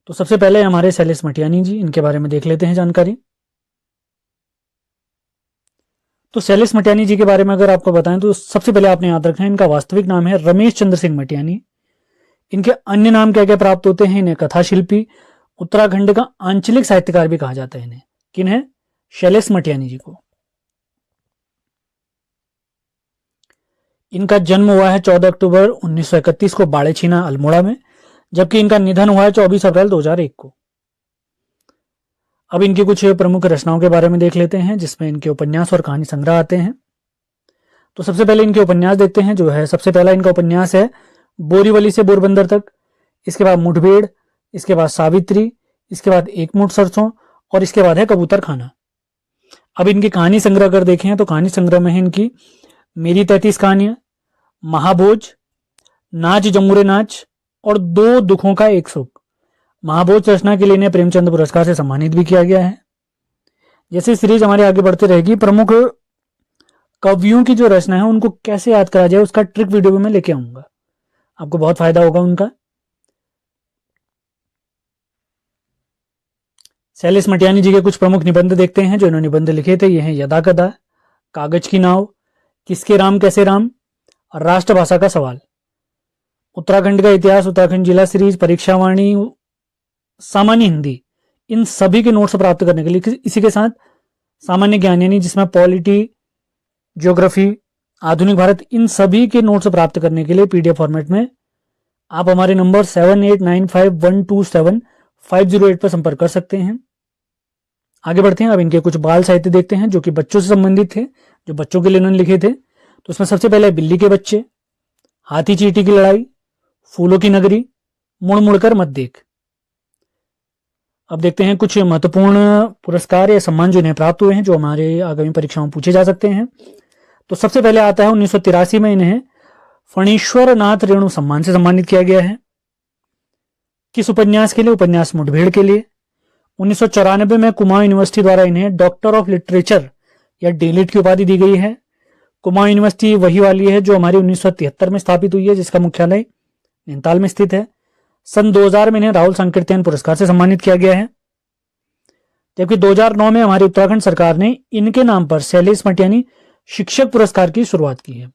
तो सबसे पहले हमारे शैलेश मटियानी जी, इनके बारे में देख लेते हैं जानकारी। तो शैलेश मटियानी जी के बारे में अगर आपको बताएं तो सबसे पहले आपने याद रखना है इनका वास्तविक नाम है रमेश चंद्र सिंह मटियानी। इनके अन्य नाम क्या क्या प्राप्त होते हैं? इन्हें कथा शिल्पी, उत्तराखंड का आंचलिक साहित्यकार भी कहा जाता है इन्हें। किन है? शैलेश मटियानी जी को। इनका जन्म हुआ है 14 अक्टूबर 1931 को बाड़ेछीना अल्मोड़ा में, जबकि इनका निधन हुआ है 24 अप्रैल 2001 को। अब इनकी कुछ प्रमुख रचनाओं के बारे में देख लेते हैं, जिसमें इनके उपन्यास और कहानी संग्रह आते हैं। तो सबसे पहले इनके उपन्यास देखते हैं। जो है सबसे पहला इनका उपन्यास है बोरीवली से पोरबंदर तक, इसके बाद मुठभेड़, इसके बाद सावित्री, इसके बाद एक मुठ सरसों, और इसके बाद है कबूतर खाना। अब इनकी कहानी संग्रह अगर देखें तो कहानी संग्रह में है इनकी मेरी 33 कहानियां, महाभोज, नाच जमुरे नाच, और दो दुखों का एक सुख। महाभोज रचना के लिए इन्हें प्रेमचंद पुरस्कार से सम्मानित भी किया गया है। जैसे सीरीज हमारे आगे बढ़ते रहेगी, प्रमुख कवियों की जो रचना है उनको कैसे याद करा जाए उसका ट्रिक वीडियो में मैं लेके आऊंगा, आपको बहुत फायदा होगा उनका। शैलेश मटियानी जी के कुछ प्रमुख निबंध देखते हैं जो इन्होंने निबंध लिखे थे। ये हैं यदा कदा, कागज की नाव, किसके राम कैसे राम, और राष्ट्रभाषा का सवाल, उत्तराखंड का इतिहास, उत्तराखंड जिला सीरीज, परीक्षावाणी, सामान्य हिंदी। इन सभी के नोट्स प्राप्त करने के लिए, इसी के साथ सामान्य ज्ञान यानी जिसमें पॉलिटी, ज्योग्राफी, आधुनिक भारत, इन सभी के नोट्स प्राप्त करने के लिए पीडीएफ फॉर्मेट में आप हमारे नंबर 7895127508 पर संपर्क कर सकते हैं। आगे बढ़ते हैं। अब इनके कुछ बाल साहित्य देखते हैं जो कि बच्चों से संबंधित थे, जो बच्चों के लिए इन्होंने लिखे थे। तो उसमें सबसे पहले बिल्ली के बच्चे, हाथी चींटी की लड़ाई, फूलों की नगरी, मुड़ मुड़कर मत देख। अब देखते हैं कुछ महत्वपूर्ण पुरस्कार या सम्मान जो इन्हें प्राप्त हुए हैं, जो हमारे आगामी परीक्षाओं में पूछे जा सकते हैं। तो सबसे पहले आता है 1983 में इन्हें फणीश्वर नाथ रेणु सम्मान से सम्मानित किया गया है। किस उपन्यास के लिए? उपन्यास मुठभेड़ के लिए। 1994 में कुमाऊं यूनिवर्सिटी द्वारा इन्हें डॉक्टर ऑफ लिटरेचर या डीलिट की उपाधि दी गई है। कुमाऊं यूनिवर्सिटी वही वाली है जो हमारी 1973 में स्थापित हुई है, जिसका मुख्यालय नैनीताल में स्थित है। सन 2000 में इन्हें राहुल संकीर्तन पुरस्कार से सम्मानित किया गया है। जबकि 2009 में हमारी उत्तराखंड सरकार ने इनके नाम पर शैलेश मटियानी शिक्षक पुरस्कार की शुरुआत की है।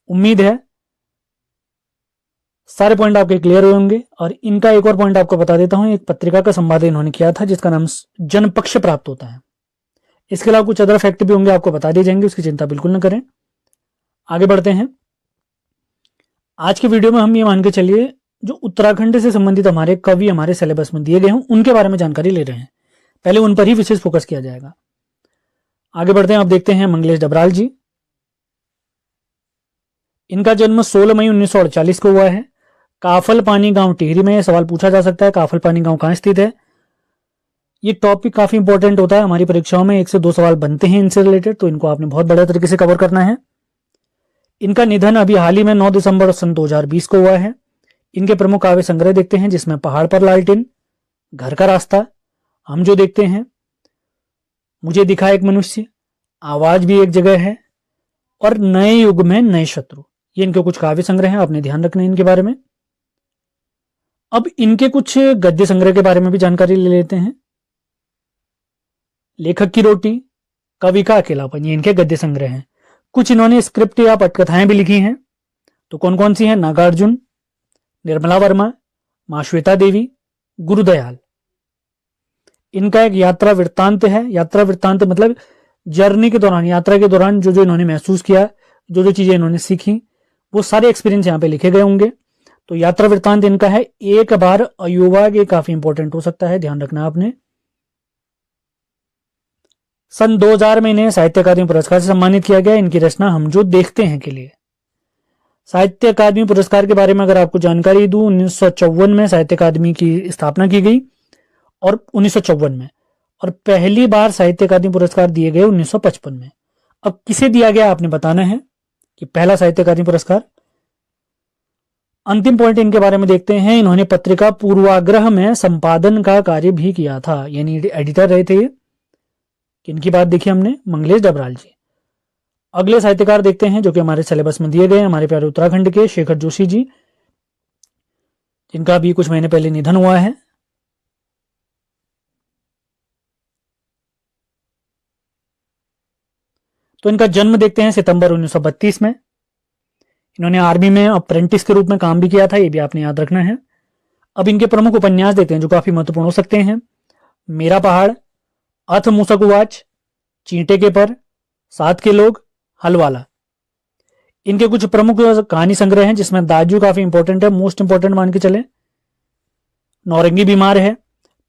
उम्मीद है सारे पॉइंट आपके क्लियर हुए होंगे। और इनका एक और पॉइंट आपको बता देता हूं, एक पत्रिका का संपादन इन्होंने किया था जिसका नाम जनपक्ष प्राप्त होता है। इसके अलावा कुछ अदर फैक्ट भी होंगे, आपको बता दिए जाएंगे, उसकी चिंता बिल्कुल न करें। आगे बढ़ते हैं। आज के वीडियो में हम ये मान के चलिए जो उत्तराखंड से संबंधित हमारे कवि हमारे सिलेबस में दिए गए हैं उनके बारे में जानकारी ले रहे हैं। पहले उन पर ही विशेष फोकस किया जाएगा। आगे बढ़ते हैं। आप देखते हैं मंगलेश डबराल जी। इनका जन्म 16 मई 1948 को हुआ है। काफल पानी गांव टिहरी में। सवाल पूछा जा सकता है काफल पानी गांव कहां स्थित है। ये टॉपिक काफी इंपॉर्टेंट होता है, हमारी परीक्षाओं में 1 से 2 सवाल बनते हैं इनसे रिलेटेड, तो इनको आपने बहुत बढ़िया तरीके से कवर करना है। इनका निधन अभी हाल ही में 9 दिसंबर सन 2020 को हुआ है। इनके प्रमुख काव्य संग्रह देखते हैं जिसमें पहाड़ पर लालटेन, घर का रास्ता, हम जो देखते हैं, मुझे दिखा एक मनुष्य, आवाज भी एक जगह है, और नए युग में नए शत्रु। ये इनके कुछ काव्य संग्रह हैं, आपने ध्यान रखना है इनके बारे में। अब इनके कुछ गद्य संग्रह के बारे में भी जानकारी ले लेते हैं। लेखक की रोटी, कवि का अकेलापन, ये इनके गद्य संग्रह हैं। कुछ इन्होंने स्क्रिप्ट या पटकथाएं भी लिखी हैं। तो कौन कौन सी हैं? नागार्जुन, निर्मला वर्मा, मां श्वेता देवी, गुरुदयाल। इनका एक यात्रा वृत्तांत है। यात्रा वृत्तांत मतलब जर्नी के दौरान, यात्रा के दौरान जो जो इन्होंने महसूस किया, जो जो चीजें इन्होंने सीखी, वो सारे एक्सपीरियंस यहाँ पे लिखे गए होंगे। तो यात्रा वृत्तांत इनका है। एक बार अयुवा, ये काफी इंपॉर्टेंट हो सकता है, ध्यान रखना आपने। सन 2000 में इन्हें साहित्य अकादमी पुरस्कार से सम्मानित किया गया। इनकी रचना हम जो देखते हैं के लिए। साहित्य अकादमी पुरस्कार के बारे में अगर आपको जानकारी दूं, 1954 में साहित्य अकादमी की स्थापना की गई, और 1954 में, और पहली बार साहित्य अकादमी पुरस्कार दिए गए 1955 में। अब किसे दिया गया आपने बताना है कि पहला साहित्य अकादमी पुरस्कार। अंतिम पॉइंट इनके बारे में देखते हैं। इन्होंने पत्रिका पूर्वाग्रह में संपादन का कार्य भी किया था, यानी एडिटर रहे थे ये। किनकी बात देखी हमने? मंगलेश डबराल जी। अगले साहित्यकार देखते हैं जो कि हमारे सिलेबस में दिए गए हैं, हमारे प्यारे उत्तराखंड के शेखर जोशी जी, जिनका भी कुछ महीने पहले निधन हुआ है। तो इनका जन्म देखते हैं सितंबर 1932 में। इन्होंने आर्मी में अप्रेंटिस के रूप में काम भी किया था, ये भी आपने याद रखना है। अब इनके प्रमुख उपन्यास देखते हैं जो काफी महत्वपूर्ण हो सकते हैं। मेरा पहाड़, अथ मूसक उवाच, चींटे के पर, साथ के लोग, हलवाला। इनके कुछ प्रमुख कहानी संग्रह हैं जिसमें दाजू काफी इंपॉर्टेंट है, मोस्ट इंपॉर्टेंट मान के चले। नौरंगी बीमार है,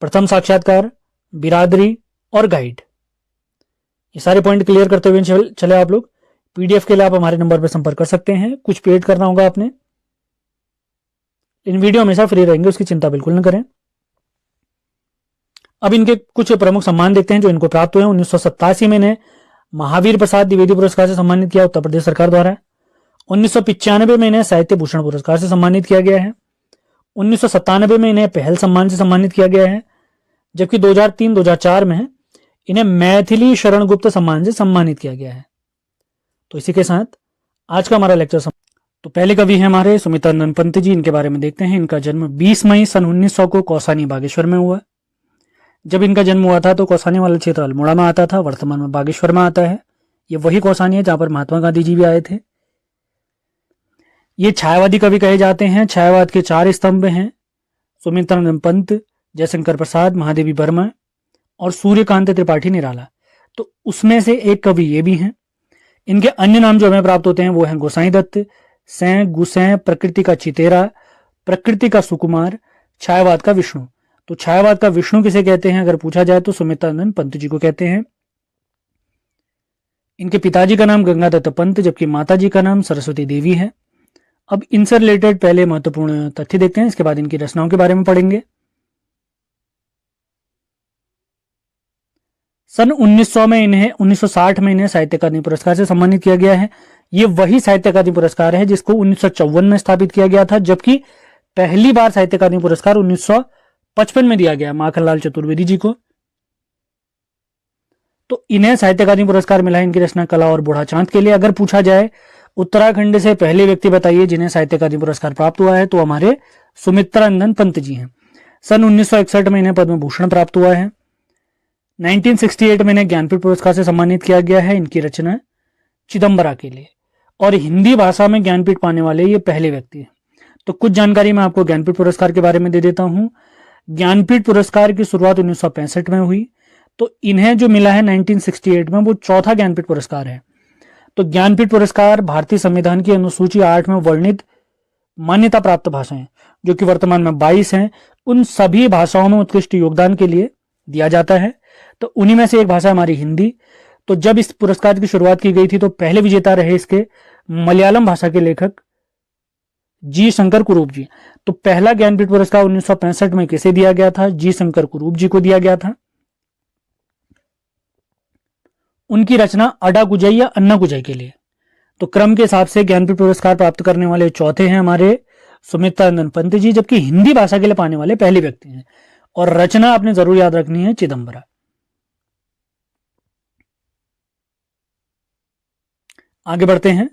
प्रथम साक्षात्कार, बिरादरी और गाइड। ये सारे पॉइंट क्लियर करते हुए चले आप लोग। पीडीएफ के लिए आप हमारे नंबर पर संपर्क कर सकते हैं, कुछ पेड करना होगा आपने। इन वीडियो हमेशा फ्री रहेंगे, उसकी चिंता बिल्कुल न करें। अब इनके कुछ प्रमुख सम्मान देखते हैं जो इनको प्राप्त हुए हैं। 1987 में इन्हें महावीर प्रसाद द्विवेदी पुरस्कार से सम्मानित किया उत्तर प्रदेश सरकार द्वारा। 1995 में इन्हें साहित्य भूषण पुरस्कार से सम्मानित किया गया है। 1997 में इन्हें पहल सम्मान से सम्मानित किया गया है, जबकि 2003-2004 में इन्हें मैथिली शरण गुप्त सम्मान से सम्मानित किया गया है। तो इसी के साथ आज का हमारा लेक्चर तो पहले कवि हैं हमारे सुमित्रानंद पंत जी, इनके बारे में देखते हैं। इनका जन्म 20 मई सन 1900 को कौसानी बागेश्वर में हुआ। जब इनका जन्म हुआ था तो कौसानी वाला क्षेत्र अल्मोड़ा में आता था, वर्तमान में बागेश्वर में आता है। ये वही कौसानी है जहां पर महात्मा गांधी जी भी आए थे। ये छायावादी कवि कहे जाते हैं। छायावाद के 4 स्तंभ हैं, सुमित्रानंद पंत, जयशंकर प्रसाद, महादेवी वर्मा और सूर्यकांत त्रिपाठी निराला। तो उसमें से एक कवि ये भी हैं। इनके अन्य नाम जो हमें प्राप्त होते हैं वो हैं गोसाई दत्त, सैं, गुसैं, प्रकृति का चितेरा, प्रकृति का सुकुमार, छायावाद का विष्णु। तो छायावाद का विष्णु किसे कहते हैं अगर पूछा जाए तो सुमित्रानंद पंत जी को कहते हैं। इनके पिताजी का नाम गंगादत्त पंत, जबकि माताजी का नाम सरस्वती देवी है। अब इनसे रिलेटेड पहले महत्वपूर्ण तथ्य देखते हैं, इसके बाद इनकी रचनाओं के बारे में पढ़ेंगे। सन 1960 में इन्हें साहित्य अकादमी पुरस्कार से सम्मानित किया गया है। ये वही साहित्य अकादमी पुरस्कार है जिसको 1954 में स्थापित किया गया था, जबकि पहली बार साहित्य अकादमी पुरस्कार 1955 में दिया गया माखनलाल चतुर्वेदी जी को। तो इन्हें साहित्य अकादमी पुरस्कार मिला है इनकी रचना कला और बूढ़ा चांद के लिए। अगर पूछा जाए उत्तराखंड से पहले व्यक्ति बताइए जिन्हें साहित्य अकादमी पुरस्कार प्राप्त हुआ है, तो हमारे सुमित्रानंद पंत जी हैं। सन 1961 में इन्हें पद्म भूषण प्राप्त हुआ है। 1968 में इन्हें ज्ञानपीठ पुरस्कार से सम्मानित किया गया है इनकी रचना चिदंबरा के लिए, और हिंदी भाषा में ज्ञानपीठ पाने वाले ये पहले व्यक्ति हैं। तो कुछ जानकारी मैं आपको ज्ञानपीठ पुरस्कार के बारे में दे देता हूं। ज्ञानपीठ पुरस्कार की शुरुआत 1965 में हुई, तो इन्हें जो मिला है 1968 में वो चौथा ज्ञानपीठ पुरस्कार है। तो ज्ञानपीठ पुरस्कार भारतीय संविधान की अनुसूची 8 में वर्णित मान्यता प्राप्त भाषाएं, जो कि वर्तमान में 22 हैं, उन सभी भाषाओं में उत्कृष्ट योगदान के लिए दिया जाता है। तो उन्हीं में से एक भाषा हमारी हिंदी। तो जब इस पुरस्कार की शुरुआत की गई थी तो पहले विजेता रहे इसके मलयालम भाषा के लेखक जी शंकर कुरूप जी। तो पहला ज्ञानपीठ पुरस्कार 1965 में किसे दिया गया था? जी शंकर कुरूप जी को दिया गया था। उनकी रचना अडा गुजई या अन्ना गुजई के लिए। तो क्रम के हिसाब से ज्ञानपीठ पुरस्कार प्राप्त करने वाले चौथे हैं हमारे सुमित्रानंद पंत जी, जबकि हिंदी भाषा के लिए पाने वाले पहले व्यक्ति हैं। और रचना आपने जरूर याद रखनी है, चिदंबरा। आगे बढ़ते हैं।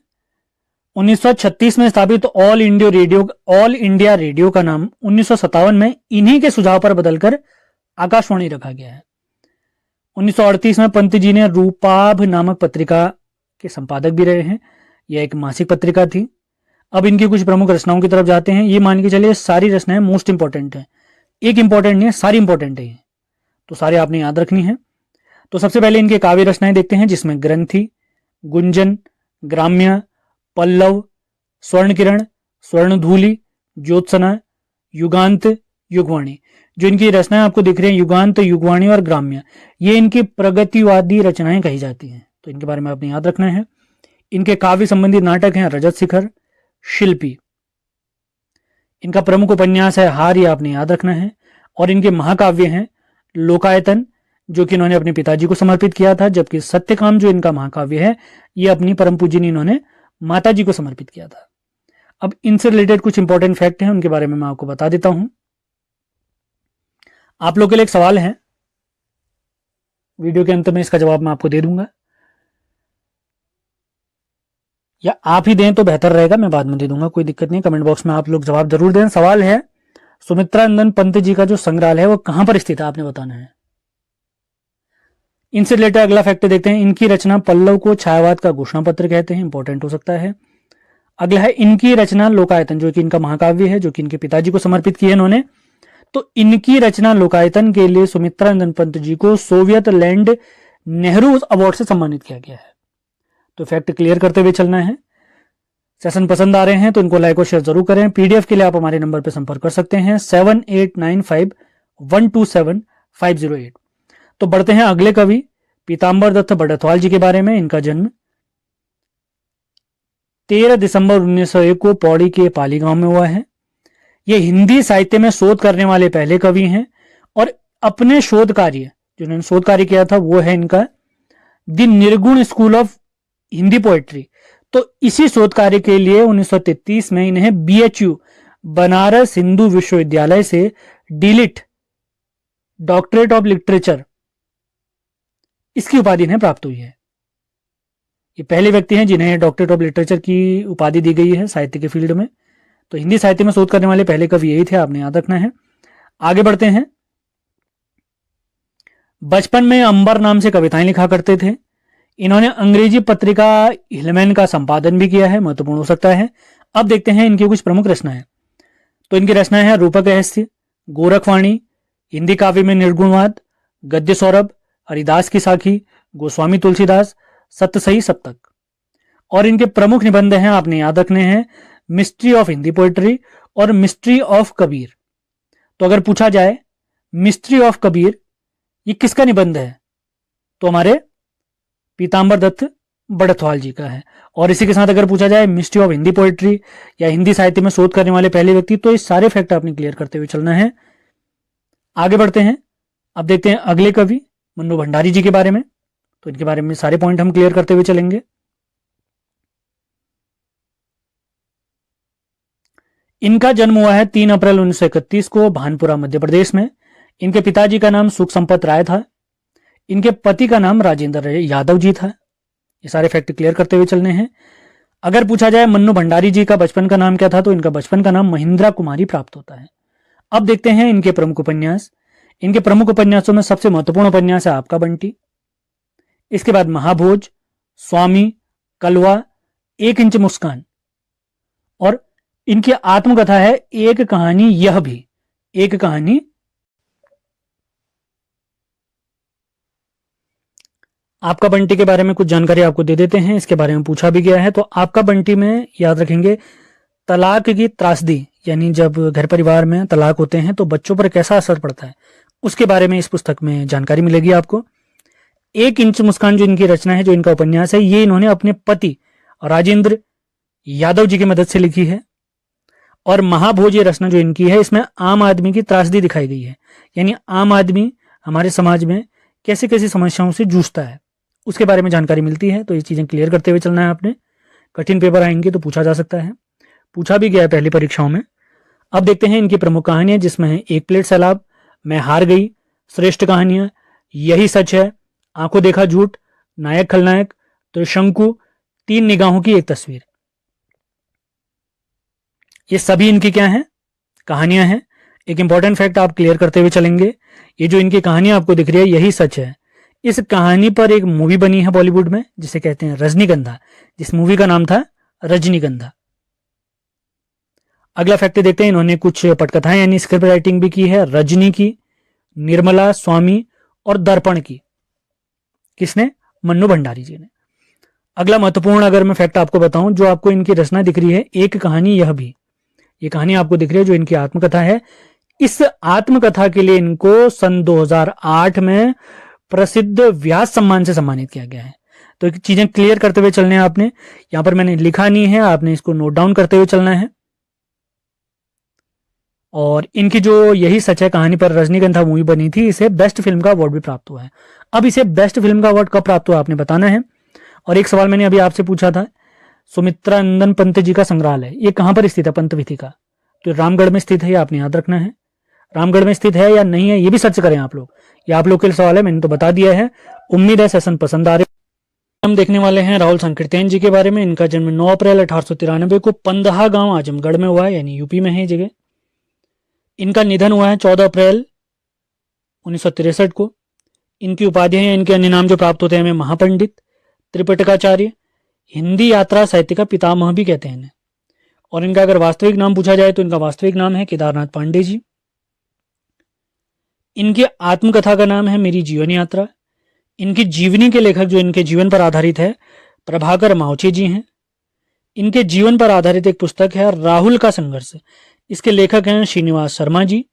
1936 में स्थापित ऑल इंडिया रेडियो का नाम 1957 में इन्हीं के सुझाव पर बदलकर आकाशवाणी रखा गया है। 1938 में पंत जी ने रूपाभ नामक पत्रिका के संपादक भी रहे हैं। यह एक मासिक पत्रिका थी। अब इनकी कुछ प्रमुख रचनाओं की तरफ जाते हैं। ये मान के चलिए सारी रचनाएं मोस्ट इंपॉर्टेंट है, एक इंपॉर्टेंट नहीं है, सारी इंपॉर्टेंट है, तो सारे आपने याद रखनी है। तो सबसे पहले इनके काव्य रचनाएं देखते हैं, जिसमें ग्रंथि, गुंजन, ग्राम्य, पल्लव, स्वर्ण किरण, स्वर्णधूलि, ज्योत्सना, युगांत, युगवाणी। जो इनकी रचनाएं आपको दिख रही हैं, युगांत, युगवाणी और ग्राम्य, ये इनकी प्रगतिवादी रचनाएं कही जाती हैं। तो इनके बारे में आपने याद रखना है। इनके काव्य संबंधी नाटक हैं रजत शिखर, शिल्पी। इनका प्रमुख उपन्यास है हार, ये आपने याद रखना है। और इनके महाकाव्य हैं लोकायतन, जो कि इन्होंने अपने पिताजी को समर्पित किया था, जबकि सत्यकाम जो इनका महाकाव्य है ये अपनी परम पूजनी इन्होंने माताजी को समर्पित किया था। अब इनसे रिलेटेड कुछ इंपॉर्टेंट फैक्ट हैं, उनके बारे में मैं आपको बता देता हूं। आप लोग के लिए एक सवाल है, वीडियो के अंत में इसका जवाब मैं आपको दे दूंगा, या आप ही दें तो बेहतर रहेगा, मैं बाद में दे दूंगा, कोई दिक्कत नहीं। कमेंट बॉक्स में आप लोग जवाब जरूर दें। सवाल है, सुमित्रानंद पंत जी का जो संग्रहालय है वो कहां पर स्थित है, आपने बताना है। इनसे रिलेटेड अगला फैक्टर देखते हैं। इनकी रचना पल्लव को छायावाद का घोषणा पत्र कहते हैं, इंपॉर्टेंट हो सकता है। अगला है इनकी रचना लोकायतन, जो कि इनका महाकाव्य है, जो कि इनके पिताजी को समर्पित की है इन्होंने। तो इनकी रचना लोकायतन के लिए सुमित्रा नंदन पंत जी को सोवियत लैंड नेहरू अवार्ड से सम्मानित किया गया है। तो फैक्ट क्लियर करते हुए चलना है। सेशन पसंद आ रहे हैं तो इनको लाइक और शेयर जरूर करें। पीडीएफ के लिए आप हमारे नंबर पर संपर्क कर सकते हैं 7895127508। तो बढ़ते हैं अगले कवि पीताम्बर दत्त बड़थवाल जी के बारे में। इनका जन्म 13 दिसंबर 1901 को पौड़ी के पाली गांव में हुआ है। ये हिंदी साहित्य में शोध करने वाले पहले कवि हैं और अपने शोध कार्य जो इन्होंने शोध कार्य किया था वो है इनका द निर्गुण स्कूल ऑफ हिंदी पोएट्री। तो इसी शोध कार्य के लिए 1933 में इन्हें BHU बनारस हिंदू विश्वविद्यालय से डीलिट डॉक्टरेट ऑफ लिटरेचर इसकी उपाधि इन्हें प्राप्त हुई है। ये पहले व्यक्ति हैं जिन्हें डॉक्टरेट ऑफ लिटरेचर की उपाधि दी गई है साहित्य के फील्ड में। तो हिंदी साहित्य में शोध करने वाले पहले कवि यही थे, आपने याद रखना है। आगे बढ़ते हैं। बचपन में अंबर नाम से कविताएं लिखा करते थे। इन्होंने अंग्रेजी पत्रिका हिलमैन का संपादन भी किया है, महत्वपूर्ण हो सकता है। अब देखते हैं इनकी कुछ प्रमुख रचनाएं। तो इनकी रचनाएं हैं रूपक रहस्य, गोरखवाणी, हिंदी काव्य में निर्गुणवाद, गद्य सौरभ, हरिदास की साखी, गोस्वामी तुलसीदास, सतसई सप्तक। और इनके प्रमुख निबंध हैं, आपने याद रखने हैं, मिस्ट्री ऑफ हिंदी पोएट्री और मिस्ट्री ऑफ कबीर। तो अगर पूछा जाए मिस्ट्री ऑफ कबीर ये किसका निबंध है, तो हमारे पीताम्बर दत्त बड़थवाल जी का है। और इसी के साथ अगर पूछा जाए मिस्ट्री ऑफ हिंदी पोएट्री या हिंदी साहित्य में शोध करने वाले पहले व्यक्ति, तो ये सारे फैक्ट आपने क्लियर करते हुए चलना है। आगे बढ़ते हैं। अब देखते हैं अगले कवि मन्नू भंडारी जी के बारे में। तो इनके बारे में सारे पॉइंट हम क्लियर करते हुए चलेंगे। इनका जन्म हुआ है 3 अप्रैल 1931 को भानपुरा मध्य प्रदेश में। इनके पिताजी का नाम सुख संपत राय था। इनके पति का नाम राजेंद्र यादव जी था। ये सारे फैक्ट क्लियर करते हुए चलने हैं। अगर पूछा जाए मन्नू भंडारी जी का बचपन का नाम क्या था, तो इनका बचपन का नाम महिंद्रा कुमारी प्राप्त होता है। अब देखते हैं इनके प्रमुख उपन्यास। इनके प्रमुख उपन्यासों में सबसे महत्वपूर्ण उपन्यास है आपका बंटी, इसके बाद महाभोज, स्वामी, कलवा, 1 इंच मुस्कान, और इनकी आत्मकथा है एक कहानी यह भी, एक कहानी। आपका बंटी के बारे में कुछ जानकारी आपको दे देते हैं, इसके बारे में पूछा भी गया है। तो आपका बंटी में याद रखेंगे तलाक की त्रासदी, यानी जब घर परिवार में तलाक होते हैं तो बच्चों पर कैसा असर पड़ता है, उसके बारे में इस पुस्तक में जानकारी मिलेगी आपको। 1 इंच मुस्कान जो इनकी रचना है, जो इनका उपन्यास है, ये इन्होंने अपने पति राजेंद्र यादव जी की मदद से लिखी है। और महाभोज ये रचना जो इनकी है, इसमें आम आदमी की त्रासदी दिखाई गई है, यानी आम आदमी हमारे समाज में कैसे कैसी समस्याओं से जूझता है उसके बारे में जानकारी मिलती है। तो ये चीजें क्लियर करते हुए चलना है आपने। कठिन पेपर आएंगे तो पूछा जा सकता है, पूछा भी गया है पहली परीक्षाओं में। अब देखते हैं इनकी प्रमुख कहानियां, जिसमें है 1 प्लेट सैलाब, मैं हार गई, श्रेष्ठ कहानियां, यही सच है, आंखों देखा झूठ, नायक खलनायक, त्रिशंकु, 3 निगाहों की एक तस्वीर। ये सभी इनकी क्या हैं, कहानियां हैं। एक इंपॉर्टेंट फैक्ट आप क्लियर करते हुए चलेंगे, ये जो इनकी कहानियां आपको दिख रही है यही सच है, इस कहानी पर एक मूवी बनी है बॉलीवुड में जिसे कहते हैं रजनीगंधा, जिस मूवी का नाम था रजनीगंधा। अगला फैक्ट देखते हैं, इन्होंने कुछ पटकथाएं यानी स्क्रिप्ट राइटिंग भी की है, रजनी की, निर्मला, स्वामी और दर्पण की। किसने, मन्नू भंडारी जी ने। अगला महत्वपूर्ण अगर मैं फैक्ट आपको बताऊं, जो आपको इनकी रचना दिख रही है एक कहानी यह भी, ये कहानी आपको दिख रही है जो इनकी आत्मकथा है। इस आत्मकथा के लिए इनको सन 2008 में प्रसिद्ध व्यास सम्मान से सम्मानित किया गया है। तो चीजें क्लियर करते हुए चलने हैं आपने, यहां पर मैंने लिखा नहीं है, आपने इसको नोट डाउन करते हुए चलना है। और इनकी जो यही सच है कहानी पर रजनीगंधा मूवी बनी थी, इसे बेस्ट फिल्म का अवार्ड भी प्राप्त हुआ है। अब इसे बेस्ट फिल्म का अवार्ड कब प्राप्त हुआ आपने बताना है। और एक सवाल मैंने अभी आपसे पूछा था, सुमित्रा नंदन पंत जी का संग्रहालय ये कहां पर स्थित है, पंतविथि का, तो रामगढ़ में स्थित है, ये आपने याद रखना है। रामगढ़ में स्थित है या नहीं है ये भी सर्च करें आप लोग, ये आप लोग के लिए सवाल है, मैंने तो बता दिया है। उम्मीद है सेशन पसंद आ रहे। हम देखने वाले हैं राहुल संकीर्तन जी के बारे में। इनका जन्म 9 अप्रैल 1893 को पंदहा गांव आजमगढ़ में हुआ है, यानी यूपी में है ये जगह। इनका निधन हुआ है 14 अप्रैल 1963 को। इनकी उपाधियां या इनके अन्य नाम जो प्राप्त होते हैं हमें महापंडित, त्रिपिटकाचार्य, हिंदी यात्रा साहित्य का पितामह भी कहते हैं इन्हें। और इनका अगर वास्तविक नाम पूछा जाए तो इनका वास्तविक नाम है केदारनाथ पांडे जी। इनकी आत्मकथा का नाम है मेरी जीवन यात्रा। इनकी जीवनी के लेखक जो इनके जीवन पर आधारित है प्रभाकर मावचे जी हैं। इनके जीवन पर आधारित एक पुस्तक है राहुल का संघर्ष। इसके लेखक हैं श्रीनिवास शर्मा जी।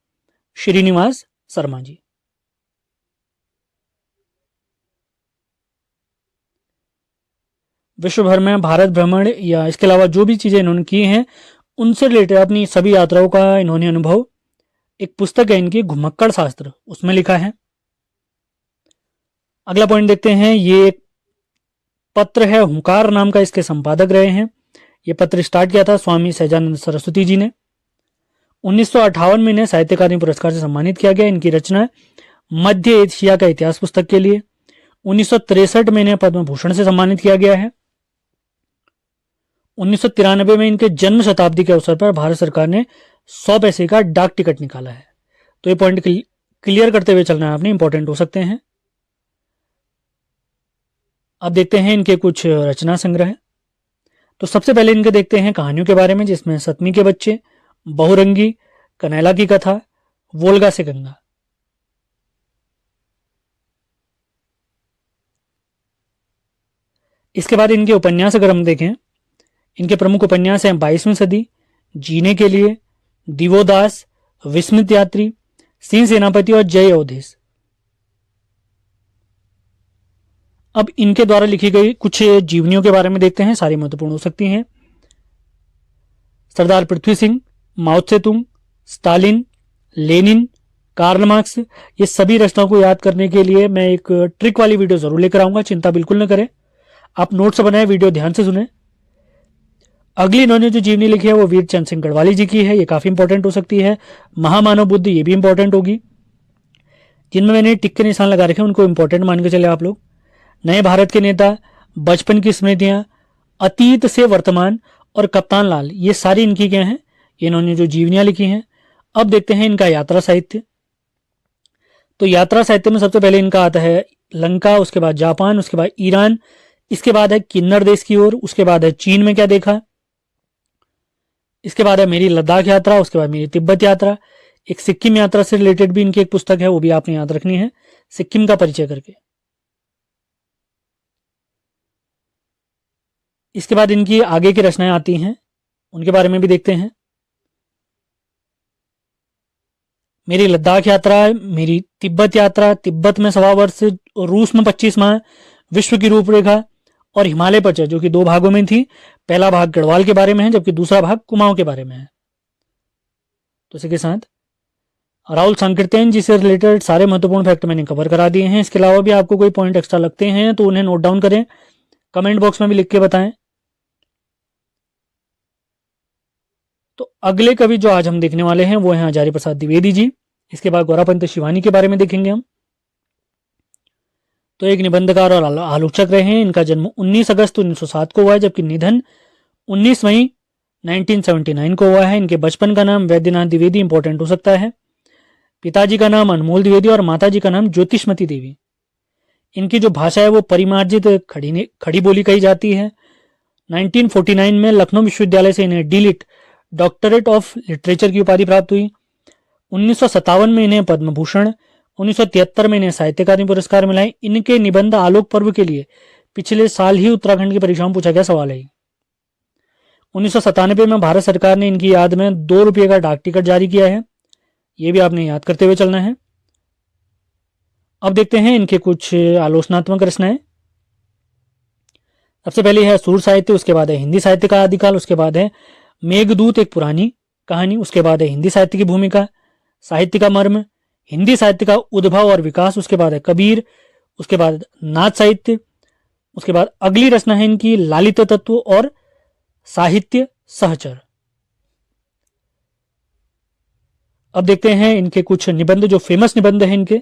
श्रीनिवास शर्मा जी। विश्व भर में भारत भ्रमण या इसके अलावा जो भी चीजें इन्होंने की हैं उनसे रिलेटेड अपनी सभी यात्राओं का इन्होंने अनुभव, एक पुस्तक है इनकी घुमक्कड़ शास्त्र, उसमें लिखा है। अगला पॉइंट देखते हैं। ये एक पत्र है, हुंकार नाम का इसके संपादक रहे हैं। ये पत्र स्टार्ट किया था स्वामी सहजानंद सरस्वती जी ने। 1958 में इन्हें साहित्य अकादमी पुरस्कार से सम्मानित किया गया। इनकी रचना मध्य एशिया का इतिहास पुस्तक के लिए। 1963 में इन्हें पद्म भूषण से सम्मानित किया गया है। 1993 में इनके जन्म शताब्दी के अवसर पर भारत सरकार ने 100 पैसे का डाक टिकट निकाला है। तो ये पॉइंट क्लियर करते हुए चलना है आपने, इंपॉर्टेंट हो सकते हैं। अब देखते हैं इनके कुछ रचना संग्रह। तो सबसे पहले इनके देखते हैं कहानियों के बारे में, जिसमें सतमी के बच्चे, बहुरंगी, कनैला की कथा, वोल्गा से गंगा। इसके बाद इनके उपन्यास अगर हम देखें, इनके प्रमुख उपन्यास हैं 22वीं सदी, जीने के लिए, दिवोदास, विस्मित यात्री, सिंह सेनापति और जय अवधेश। अब इनके द्वारा लिखी गई कुछ जीवनियों के बारे में देखते हैं, सारी महत्वपूर्ण हो सकती हैं। सरदार पृथ्वी सिंह, माओ Tse tung, Stalin, Lenin, Karl Marx, ये सभी रचनाओं को याद करने के लिए मैं एक ट्रिक वाली वीडियो जरूर लेकर आऊंगा, चिंता बिल्कुल न करें। आप नोट्स बनाए, वीडियो ध्यान से सुने। अगली इन्होंने जो जीवनी लिखी है वो वीर चंद सिंह गढ़वाली जी की है, ये काफी इंपॉर्टेंट हो सकती है। महामानव बुद्ध, ये भी इंपॉर्टेंट होगी। जिनमें मैंने टिक के निशान लगा रखे हैं उनको इंपॉर्टेंट मान के चले आप लोग। नए भारत के नेता, बचपन की स्मृतियां, अतीत से वर्तमान और कप्तान लाल, ये सारी इनकी क्या हैं, ये इन्होंने जो जीवनियां लिखी हैं। अब देखते हैं इनका यात्रा साहित्य। तो यात्रा साहित्य में सबसे पहले इनका आता है लंका, उसके बाद जापान, उसके बाद ईरान, इसके बाद है किन्नर देश की ओर, उसके बाद है चीन में क्या देखा, इसके बाद है मेरी लद्दाख यात्रा, उसके बाद मेरी तिब्बत यात्रा। एक सिक्किम यात्रा से रिलेटेड भी इनकी एक पुस्तक है, वो भी आपने याद रखनी है, सिक्किम का परिचय करके। इसके बाद इनकी आगे की रचनाएं आती हैं, उनके बारे में भी देखते हैं। मेरी लद्दाख यात्रा, मेरी तिब्बत यात्रा, तिब्बत में 1.25 वर्ष, रूस में 25 माह, विश्व की रूपरेखा और हिमालय परिचय, जो कि 2 भागों में थी। पहला भाग गढ़वाल के बारे में है, जबकि दूसरा भाग कुमाऊं के बारे में है। तो इसी के साथ राहुल संकीर्तन जी से रिलेटेड सारे महत्वपूर्ण फैक्ट मैंने कवर करा दिए हैं। इसके अलावा भी आपको कोई पॉइंट एक्स्ट्रा लगते हैं तो उन्हें नोट डाउन करें, कमेंट बॉक्स में भी लिख के बताएं। तो अगले कवि जो आज हम देखने वाले हैं वो हैं आचार्य प्रसाद द्विवेदी जी। इसके बाद गौरापंत शिवानी के बारे में देखेंगे हम। तो एक निबंधकार और आलोचक रहे हैं। इनका जन्म 19 अगस्त 1907 को हुआ है, जबकि निधन 19 मई 1979 को हुआ है। इनके बचपन का नाम वैद्यनाथ द्विवेदी इंपॉर्टेंट हो सकता है। पिताजी का नाम अनमोल द्विवेदी और माताजी का नाम ज्योतिषमती देवी। इनकी जो भाषा है वो परिमार्जित खड़ी बोली कही जाती है। 1949 में लखनऊ विश्वविद्यालय से इन्हें डीलिट, डॉक्टरेट ऑफ लिटरेचर की उपाधि प्राप्त हुई। 1957 में इन्हें पद्म भूषण, 1973 में इन्हें साहित्य अकादमी पुरस्कार मिला है। इनके निबंध आलोक पर्व के लिए पिछले साल ही उत्तराखंड की परीक्षाओं में पूछा गया सवाल है। 1997 में भारत सरकार ने इनकी याद में 2 रुपये का डाक टिकट जारी किया है, ये भी आपने याद करते हुए चलना है। अब देखते हैं इनके कुछ आलोचनात्मक रचनाएं। सबसे पहले है सूर साहित्य, उसके बाद है हिंदी साहित्य का आदिकाल, उसके बाद है मेघदूत एक पुरानी कहानी, उसके बाद है हिंदी साहित्य की भूमिका, साहित्य का मर्म, हिंदी साहित्य का उद्भव और विकास, उसके बाद है कबीर, उसके बाद नाथ साहित्य, उसके बाद अगली रचना है इनकी लालित तत्व और साहित्य सहचर। अब देखते हैं इनके कुछ निबंध, जो फेमस निबंध हैं इनके।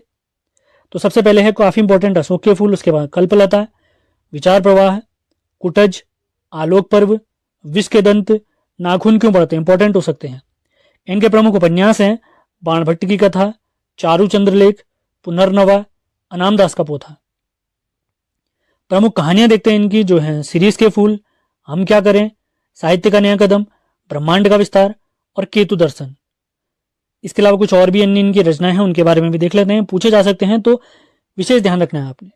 तो सबसे पहले है काफी इंपॉर्टेंट अशोक के फूल, उसके बाद कल्पलता, विचार प्रवाह, कुटज, आलोक पर्व, विष के दंत, नाखून क्यों पड़ते हैं, इंपॉर्टेंट हो सकते हैं। इनके प्रमुख उपन्यास हैं बाणभट्ट की कथा, चारू चंद्रलेख, पुनर्नवा, अनाम दास का पोथा। प्रमुख कहानियां देखते हैं इनकी जो है सीरीज के फूल, हम क्या करें, साहित्य का नया कदम, ब्रह्मांड का विस्तार और केतु दर्शन। इसके अलावा कुछ और भी अन्य इनकी रचनाएं हैं, उनके बारे में भी देख लेते हैं, पूछे जा सकते हैं, तो विशेष ध्यान रखना है आपने।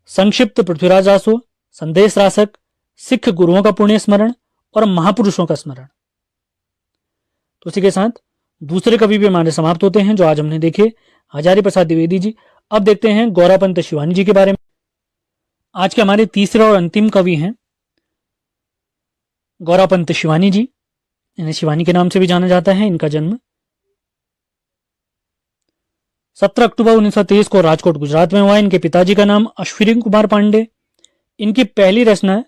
संक्षिप्त पृथ्वीराज रासो, संदेश रासक, सिख गुरुओं का पुण्य स्मरण और महापुरुषों का स्मरण। तो इसी के साथ दूसरे कवि भी हमारे समाप्त होते हैं जो आज हमने देखे, हजारी प्रसाद द्विवेदी जी। अब देखते हैं गौरापंत शिवानी जी के बारे में। आज के हमारे तीसरे और अंतिम कवि हैं गौरापंत शिवानी जी। इन्हें शिवानी के नाम से भी जाना जाता है। इनका जन्म 17 अक्टूबर 1923 को राजकोट गुजरात में हुआ। इनके पिताजी का नाम अश्विनी कुमार पांडे। इनकी पहली रचना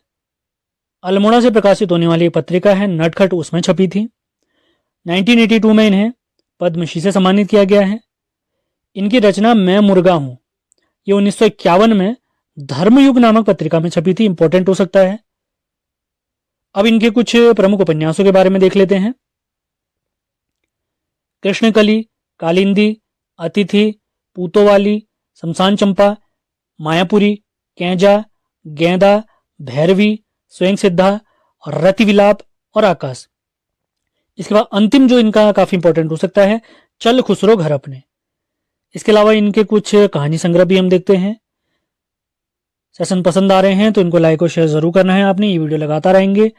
अल्मोड़ा से प्रकाशित होने वाली पत्रिका है नटखट, उसमें छपी थी। 1982 में इन्हें पद्मश्री से सम्मानित किया गया है। इनकी रचना मैं मुर्गा हूं, ये 1951 में धर्मयुग नामक पत्रिका में छपी थी। इंपॉर्टेंट हो सकता है। अब इनके कुछ प्रमुख उपन्यासों के बारे में देख लेते हैं। कृष्णकली, कालिंदी, अतिथि, पूतोवाली, शमशान चंपा, मायापुरी, कैंजा, गेंदा, भैरवी, स्वयं सिद्धा और रतिविलाप और आकाश। इसके बाद अंतिम जो इनका काफी इंपॉर्टेंट हो सकता है, चल खुसरो घर अपने। इसके अलावा इनके कुछ कहानी संग्रह भी हम देखते हैं। सेशन पसंद आ रहे हैं तो इनको लाइक और शेयर जरूर करना है आपने। ये वीडियो लगातार आएंगे।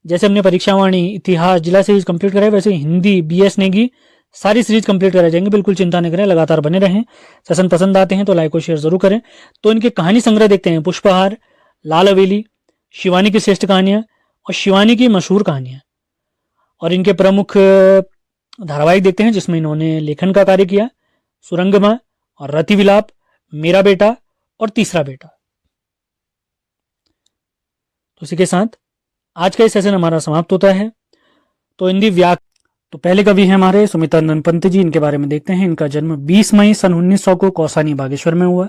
जैसे हमने परीक्षावाणी, इतिहास, जिला सीरीज कंप्लीट कराए, वैसे हिंदी, बीएस नेगी सारी सीरीज कंप्लीट कराई जाएंगे। बिल्कुल चिंता नहीं करें, लगातार बने रहें। सेशन पसंद आते हैं तो लाइक और शेयर जरूर करें। तो इनके कहानी संग्रह देखते हैं। पुष्पहार, लाल हवेली, शिवानी की श्रेष्ठ कहानियां और शिवानी की मशहूर कहानियां। और इनके प्रमुख धारावाहिक देखते हैं जिसमें इन्होंने लेखन का कार्य किया। सुरंगमा और रतिविलाप, मेरा बेटा और तीसरा बेटा। तो इसी के साथ आज का ये सेशन हमारा समाप्त होता है। तो हिंदी तो पहले कवि हैं हमारे सुमित्रानंद पंत जी। इनके बारे में देखते हैं। इनका जन्म 20 मई सन 1900 को कौसानी बागेश्वर में हुआ।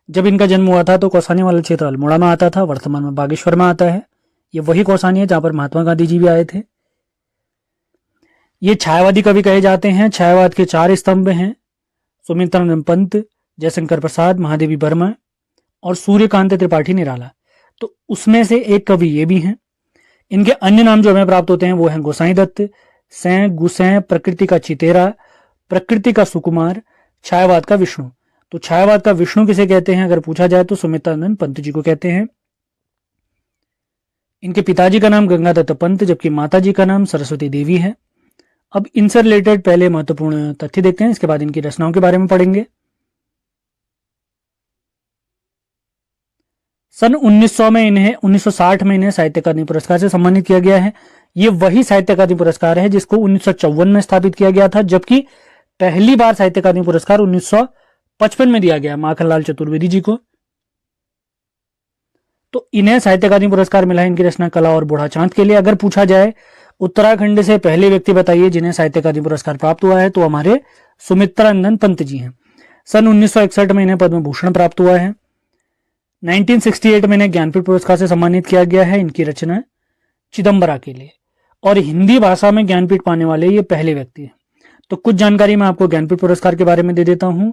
जब इनका जन्म हुआ था तो कौसानी वाला क्षेत्र अल्मोड़ा में आता था, वर्तमान में बागेश्वर में आता है। ये वही कौसानी है जहां पर महात्मा गांधी जी भी आए थे। ये छायावादी कवि कहे जाते हैं। छायावाद के 4 स्तंभ हैं, सुमित्रानंद पंत, जयशंकर प्रसाद, महादेवी वर्मा और सूर्यकांत त्रिपाठी निराला। तो उसमें से एक कवि ये भी हैं। इनके अन्य नाम जो हमें प्राप्त होते हैं वो हैं गोसाई दत्त, सैं, गुसैं, प्रकृति का चितेरा, प्रकृति का सुकुमार, छायावाद का विष्णु। तो छायावाद का विष्णु किसे कहते हैं अगर पूछा जाए तो सुमित्रानंद पंत जी को कहते हैं। इनके पिताजी का नाम गंगादत्त पंत जबकि माताजी का नाम सरस्वती देवी है। अब इनसे रिलेटेड पहले महत्वपूर्ण तथ्य देखते हैं, इसके बाद इनकी रचनाओं के बारे में पढ़ेंगे। सन 1960 में इन्हें साहित्य अकादमी पुरस्कार से सम्मानित किया गया है। ये वही साहित्य अकादमी पुरस्कार है जिसको 1954 में स्थापित किया गया था, जबकि पहली बार साहित्य अकादमी पुरस्कार 1955 में दिया गया माखनलाल चतुर्वेदी जी को। तो इन्हें साहित्य अकादमी पुरस्कार मिला है इनकी रचना कला और बूढ़ा चांद के लिए। अगर पूछा जाए उत्तराखंड से पहले व्यक्ति बताइए जिन्हें साहित्य अकादमी पुरस्कार प्राप्त हुआ है, तो हमारे सुमित्रानंद पंत जी हैं। सन 1961 में इन्हें पद्म भूषण प्राप्त हुआ है। 1968 में इन्हें ज्ञानपीठ पुरस्कार से सम्मानित किया गया है इनकी रचना चिदंबरा के लिए। और हिंदी भाषा में ज्ञानपीठ पाने वाले ये पहले व्यक्ति हैं। तो कुछ जानकारी मैं आपको ज्ञानपीठ पुरस्कार के बारे में दे देता हूं।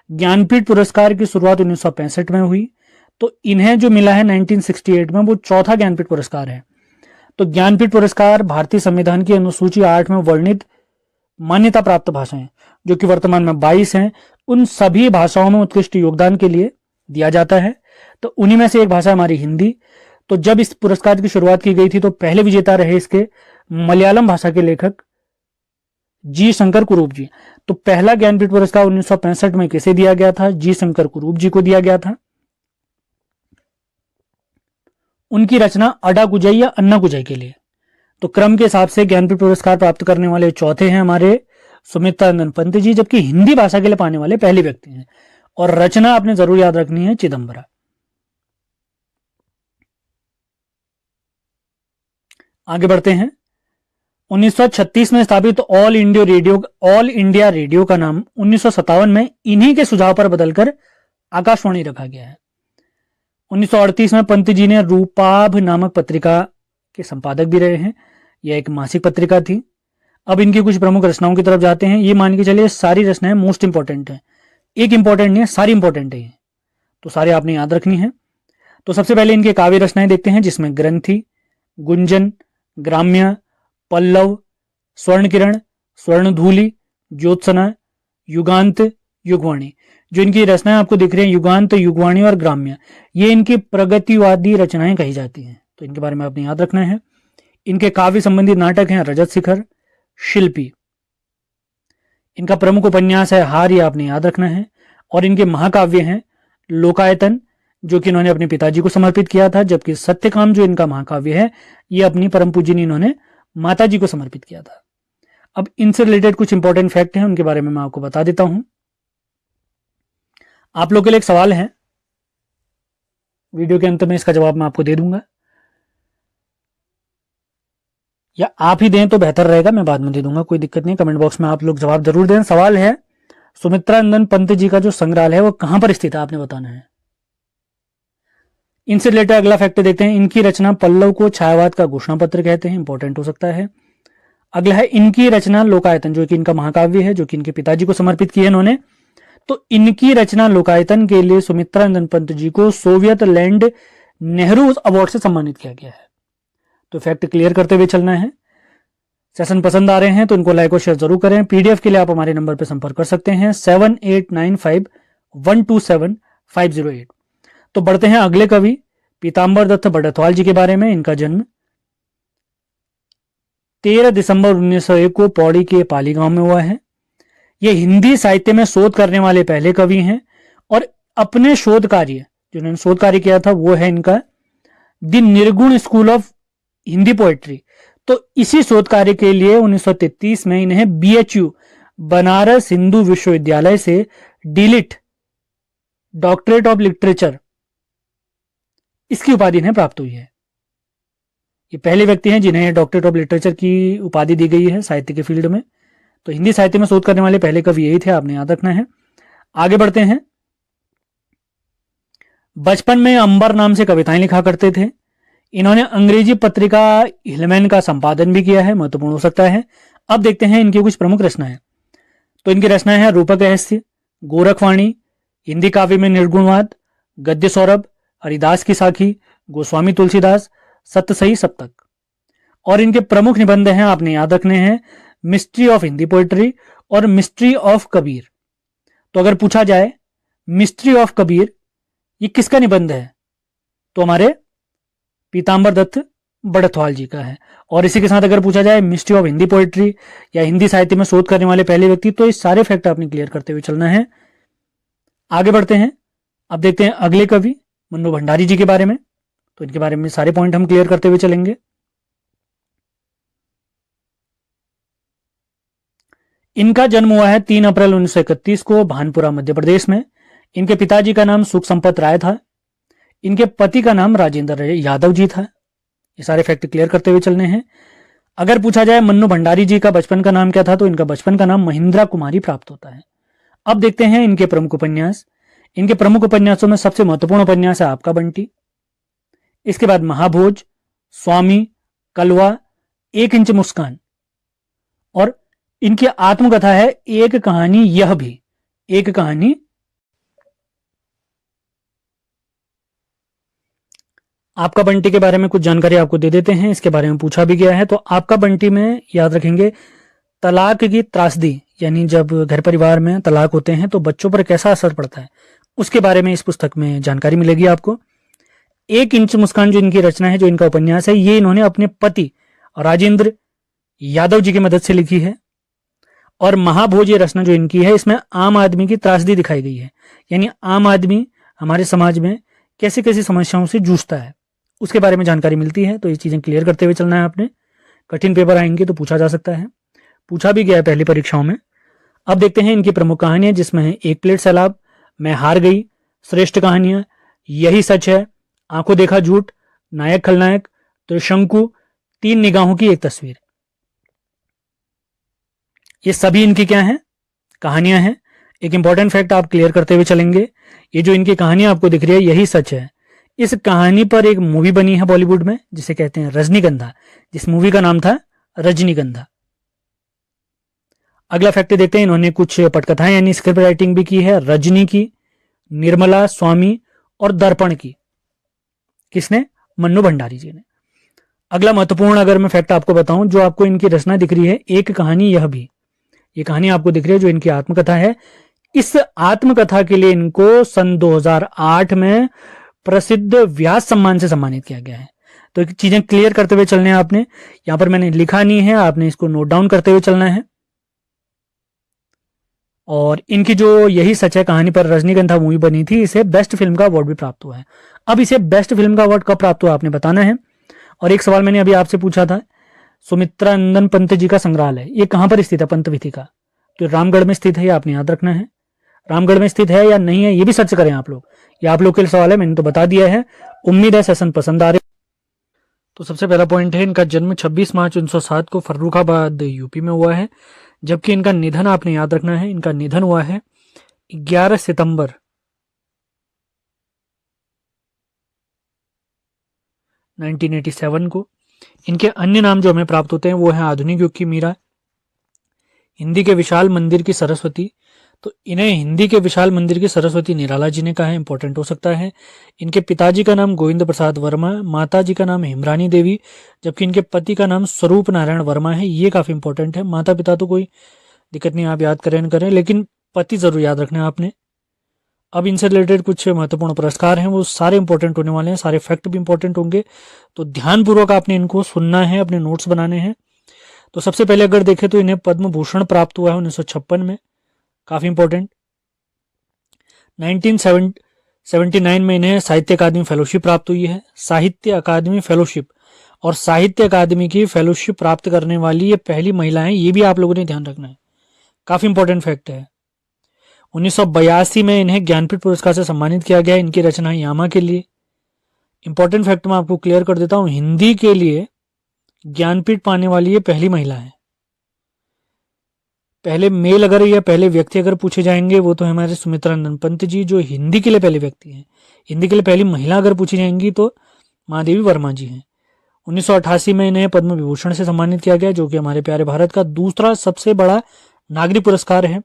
ज्ञानपीठ पुरस्कार की शुरुआत 1965 में हुई, तो इन्हें जो मिला है 1968 में वो चौथा ज्ञानपीठ पुरस्कार है। तो ज्ञानपीठ पुरस्कार भारतीय संविधान की अनुसूची 8 में वर्णित मान्यता प्राप्त भाषाएं जो कि वर्तमान में 22 हैं, उन सभी भाषाओं में उत्कृष्ट योगदान के लिए दिया जाता है। तो उन्हीं में से एक भाषा हमारी हिंदी। तो जब इस पुरस्कार की शुरुआत की गई थी तो पहले विजेता रहे इसके मलयालम भाषा के लेखक जी शंकर कुरूप जी। तो पहला ज्ञानपीठ पुरस्कार 1965 में किसे दिया गया था? जी शंकर कुरूप जी को दिया गया था। उनकी रचना अडा गुजई या अन्ना गुजई के लिए। तो क्रम के हिसाब से ज्ञानपीठ पुरस्कार प्राप्त करने वाले चौथे हैं हमारे सुमित्रानंद पंत जी, जबकि हिंदी भाषा के लिए पाने वाले पहले व्यक्ति हैं। और रचना आपने जरूर याद रखनी है चिदंबरा। आगे बढ़ते हैं। 1936 में स्थापित ऑल इंडिया रेडियो का नाम 1957 में इन्हीं के सुझाव पर बदलकर आकाशवाणी रखा गया है। 1938 में पंत जी ने रूपाभ नामक पत्रिका के संपादक भी रहे हैं। यह एक मासिक पत्रिका थी। अब इनकी कुछ प्रमुख रचनाओं की तरफ जाते हैं। ये मान के चलिए सारी रचनाएं मोस्ट इंपॉर्टेंट हैं। एक इंपॉर्टेंट नहीं है, सारी इंपॉर्टेंट है ये, तो सारे आपने याद रखनी है। तो सबसे पहले इनके काव्य रचनाएं देखते हैं, जिसमें ग्रंथि, गुंजन, ग्राम्य, पल्लव, स्वर्ण किरण, स्वर्णधूलि, ज्योत्सना, युगांत, युगवाणी। जो इनकी रचनाएं आपको दिख रही हैं, युगांत, युगवाणी और ग्राम्य, ये इनकी प्रगतिवादी रचनाएं कही जाती हैं, तो इनके बारे में आपने याद रखना है। इनके काव्य संबंधी नाटक हैं रजत शिखर, शिल्पी। इनका प्रमुख उपन्यास है हार, ये आपने याद रखना है। और इनके महाकाव्य हैं लोकायतन, जो कि इन्होंने अपने पिताजी को समर्पित किया था, जबकि सत्यकाम जो इनका महाकाव्य है, ये अपनी परम पूजनी इन्होंने माताजी को समर्पित किया था। अब इनसे रिलेटेड कुछ इंपॉर्टेंट फैक्ट हैं, उनके बारे में मैं आपको बता देता हूं। आप लोग के लिए एक सवाल है, वीडियो के अंत में इसका जवाब मैं आपको दे दूंगा, या आप ही दें तो बेहतर रहेगा, मैं बाद में दे दूंगा, कोई दिक्कत नहीं, कमेंट बॉक्स में आप लोग जवाब जरूर दें। सवाल है, सुमित्रानंदन पंत जी का जो संग्रहालय है वो कहां पर स्थित है, आपने बताना है। इनसे रिलेटेड अगला फैक्ट देखते हैं, इनकी रचना पल्लव को छायावाद का घोषणा पत्र कहते हैं, इंपॉर्टेंट हो सकता है। अगला है इनकी रचना लोकायतन, जो कि इनका महाकाव्य है, जो कि इनके पिताजी को समर्पित की है इन्होंने। तो इनकी रचना लोकायतन के लिए सुमित्रानंदन पंत जी को सोवियत लैंड नेहरू अवार्ड से सम्मानित किया गया है। तो फैक्ट क्लियर करते हुए चलना है। सेशन पसंद आ रहे हैं तो इनको लाइक और शेयर जरूर करें। पीडीएफ के लिए आप हमारे नंबर पर संपर्क कर सकते हैं 7895127508। तो बढ़ते हैं अगले कवि पीताम्बर दत्त बड़थवाल जी के बारे में। इनका जन्म 13 दिसंबर 1901 को पौड़ी के पाली गांव में हुआ है। ये हिंदी साहित्य में शोध करने वाले पहले कवि हैं, और अपने शोध कार्य जो इन्होंने शोध कार्य किया था वो है इनका द निर्गुण स्कूल ऑफ हिंदी पोएट्री। तो इसी शोध कार्य के लिए 1933 में इन्हें बीएचयू बनारस हिंदू विश्वविद्यालय से डीलिट डॉक्टरेट ऑफ लिटरेचर इसकी उपाधि इन्हें प्राप्त हुई है। ये पहले व्यक्ति हैं जिन्हें डॉक्टरेट ऑफ लिटरेचर की उपाधि दी गई है साहित्य के फील्ड में। तो हिंदी साहित्य में शोध करने वाले पहले कवि यही थे, आपने याद रखना है। आगे बढ़ते हैं। बचपन में अंबर नाम से कविताएं लिखा करते थे। इन्होंने अंग्रेजी पत्रिका हिलमैन का संपादन भी किया है, महत्वपूर्ण हो सकता है। अब देखते हैं इनकी कुछ प्रमुख रचनाएं। तो इनकी रचनाएं हैं रूपक रहस्य, गोरखवाणी, हिंदी काव्य में निर्गुणवाद, गद्य सौरभ, हरिदास की साखी, गोस्वामी तुलसीदास, सतसई सप्तक। और इनके प्रमुख निबंध हैं, आपने याद रखने हैं, मिस्ट्री ऑफ हिंदी पोएट्री और मिस्ट्री ऑफ कबीर। तो अगर पूछा जाए मिस्ट्री ऑफ कबीर ये किसका निबंध है, तो हमारे पीताम्बर दत्त बड़थवाल जी का है। और इसी के साथ अगर पूछा जाए मिस्ट्री ऑफ हिंदी पोएट्री या हिंदी साहित्य में शोध करने वाले पहले व्यक्ति, तो ये सारे फैक्ट आपने क्लियर करते हुए चलना है। आगे बढ़ते हैं। अब देखते हैं अगले कवि मन्नू भंडारी जी के बारे में। तो इनके बारे में सारे पॉइंट हम क्लियर करते हुए चलेंगे। इनका जन्म हुआ है 3 अप्रैल 1931 को भानपुरा मध्य प्रदेश में। इनके पिताजी का नाम सुख संपत राय था। इनके पति का नाम राजेंद्र यादव जी था। ये सारे फैक्ट क्लियर करते हुए चलने हैं। अगर पूछा जाए मन्नू भंडारी जी का बचपन का नाम क्या था, तो इनका बचपन का नाम महिंद्रा कुमारी प्राप्त होता है। अब देखते हैं इनके प्रमुख उपन्यास। इनके प्रमुख उपन्यासों में सबसे महत्वपूर्ण उपन्यास है आपका बंटी, इसके बाद महाभोज, स्वामी, कलवा, 1 इंच मुस्कान, और इनकी आत्मकथा है एक कहानी यह भी, एक कहानी। आपका बंटी के बारे में कुछ जानकारी आपको दे देते हैं, इसके बारे में पूछा भी गया है। तो आपका बंटी में याद रखेंगे तलाक की त्रासदी, यानी जब घर परिवार में तलाक होते हैं तो बच्चों पर कैसा असर पड़ता है, उसके बारे में इस पुस्तक में जानकारी मिलेगी आपको। 1 इंच मुस्कान जो इनकी रचना है, जो इनका उपन्यास है, ये इन्होंने अपने पति राजेंद्र यादव जी की मदद से लिखी है। और महाभोज ये रचना जो इनकी है, इसमें आम आदमी की त्रासदी दिखाई गई है, यानी आम आदमी हमारे समाज में कैसी कैसी समस्याओं से जूझता है उसके बारे में जानकारी मिलती है। तो ये चीजें क्लियर करते हुए चलना है आपने। कठिन पेपर आएंगे तो पूछा जा सकता है, पूछा भी गया है पहली परीक्षाओं में। अब देखते हैं इनकी प्रमुख कहानियां, जिसमें है 1 प्लेट सैलाब, मैं हार गई, श्रेष्ठ कहानियां, यही सच है, आंखों देखा झूठ, नायक खलनायक, त्रिशंकु, 3 निगाहों की एक तस्वीर। ये सभी इनकी क्या हैं, कहानियां हैं। एक इंपॉर्टेंट फैक्ट आप क्लियर करते हुए चलेंगे, ये जो इनकी कहानियां आपको दिख रही है यही सच है, इस कहानी पर एक मूवी बनी है बॉलीवुड में जिसे कहते हैं रजनीगंधा, जिस मूवी का नाम था रजनीगंधा। अगला फैक्ट देखते हैं, इन्होंने कुछ पटकथाएं यानी स्क्रिप्ट राइटिंग भी की है, रजनी की, निर्मला, स्वामी और दर्पण की। किसने? मन्नू भंडारी जी ने। अगला महत्वपूर्ण अगर मैं फैक्ट आपको बताऊं, जो आपको इनकी रचना दिख रही है, एक कहानी यह भी, ये कहानी आपको दिख रही है जो इनकी आत्मकथा है। इस आत्मकथा के लिए इनको सन 2008 में प्रसिद्ध व्यास सम्मान से सम्मानित किया गया है। तो चीजें क्लियर करते हुए चलने हैं आपने, यहां पर मैंने लिखा नहीं है, आपने इसको नोट डाउन करते हुए चलना है। और इनकी जो यही सच है कहानी पर रजनीगंधा मूवी बनी थी, इसे बेस्ट फिल्म का अवार्ड भी प्राप्त हुआ है। अब इसे बेस्ट फिल्म का अवार्ड कब प्राप्त हुआ आपने बताना है। और एक सवाल मैंने अभी आपसे पूछा था, सुमित्रा नंदन पंत जी का संग्रहालय ये कहां पर स्थित है पंत विथि का? तो रामगढ़ में स्थित है, ये आपने याद रखना है। रामगढ़ में स्थित है या नहीं है ये भी सर्च करें आप लोग, ये आप लोग के लिए सवाल है, मैंने तो बता दिया है। उम्मीद है सेशन पसंद आ रही। तो सबसे पहला पॉइंट है, इनका जन्म 26 मार्च 1907 को फर्रुखाबाद यूपी में हुआ है, जबकि इनका निधन आपने याद रखना है, इनका निधन हुआ है 11 सितंबर 1987 को। इनके अन्य नाम जो हमें प्राप्त होते हैं वो है आधुनिक युग की मीरा, हिंदी के विशाल मंदिर की सरस्वती। तो इन्हें हिंदी के विशाल मंदिर की सरस्वती निराला जी ने कहा है, इंपॉर्टेंट हो सकता है। इनके पिताजी का नाम गोविंद प्रसाद वर्मा, माता जी का नाम हिमरानी देवी, जबकि इनके पति का नाम स्वरूप नारायण वर्मा है, ये काफी इंपॉर्टेंट है। माता पिता तो कोई दिक्कत नहीं, आप याद करें न करें, लेकिन पति जरूर याद रखना है आपने। अब इनसे रिलेटेड कुछ महत्वपूर्ण पुरस्कार हैं, वो सारे इंपॉर्टेंट होने वाले हैं, सारे फैक्ट भी इंपॉर्टेंट होंगे, तो ध्यानपूर्वक आपने इनको सुनना है, अपने नोट्स बनाने हैं। तो सबसे पहले अगर देखें तो इन्हें पद्म भूषण प्राप्त हुआ है 1956 में, काफी इंपॉर्टेंट। 1979 में इन्हें साहित्य अकादमी फेलोशिप प्राप्त हुई है। साहित्य अकादमी फेलोशिप और साहित्य अकादमी की फेलोशिप प्राप्त करने वाली ये पहली महिला है, ये भी आप लोगों ने ध्यान रखना है, काफी इंपॉर्टेंट फैक्ट है। 1982 में इन्हें ज्ञानपीठ पुरस्कार से सम्मानित किया गया, इनकी रचना यामा के लिए। इंपॉर्टेंट फैक्ट मैं आपको क्लियर कर देता हूं, हिंदी के लिए ज्ञानपीठ पाने वाली ये पहली महिला है। पहले मेल अगर या पहले व्यक्ति अगर पूछे जाएंगे वो तो हमारे सुमित्रा नंदन पंत जी, जो हिंदी के लिए पहले व्यक्ति हैं। हिंदी के लिए पहली महिला अगर पूछी जाएंगी तो महादेवी वर्मा जी हैं। 1988 में इन्हें पद्म विभूषण से सम्मानित किया गया, जो कि हमारे प्यारे भारत का दूसरा सबसे बड़ा नागरिक पुरस्कार है।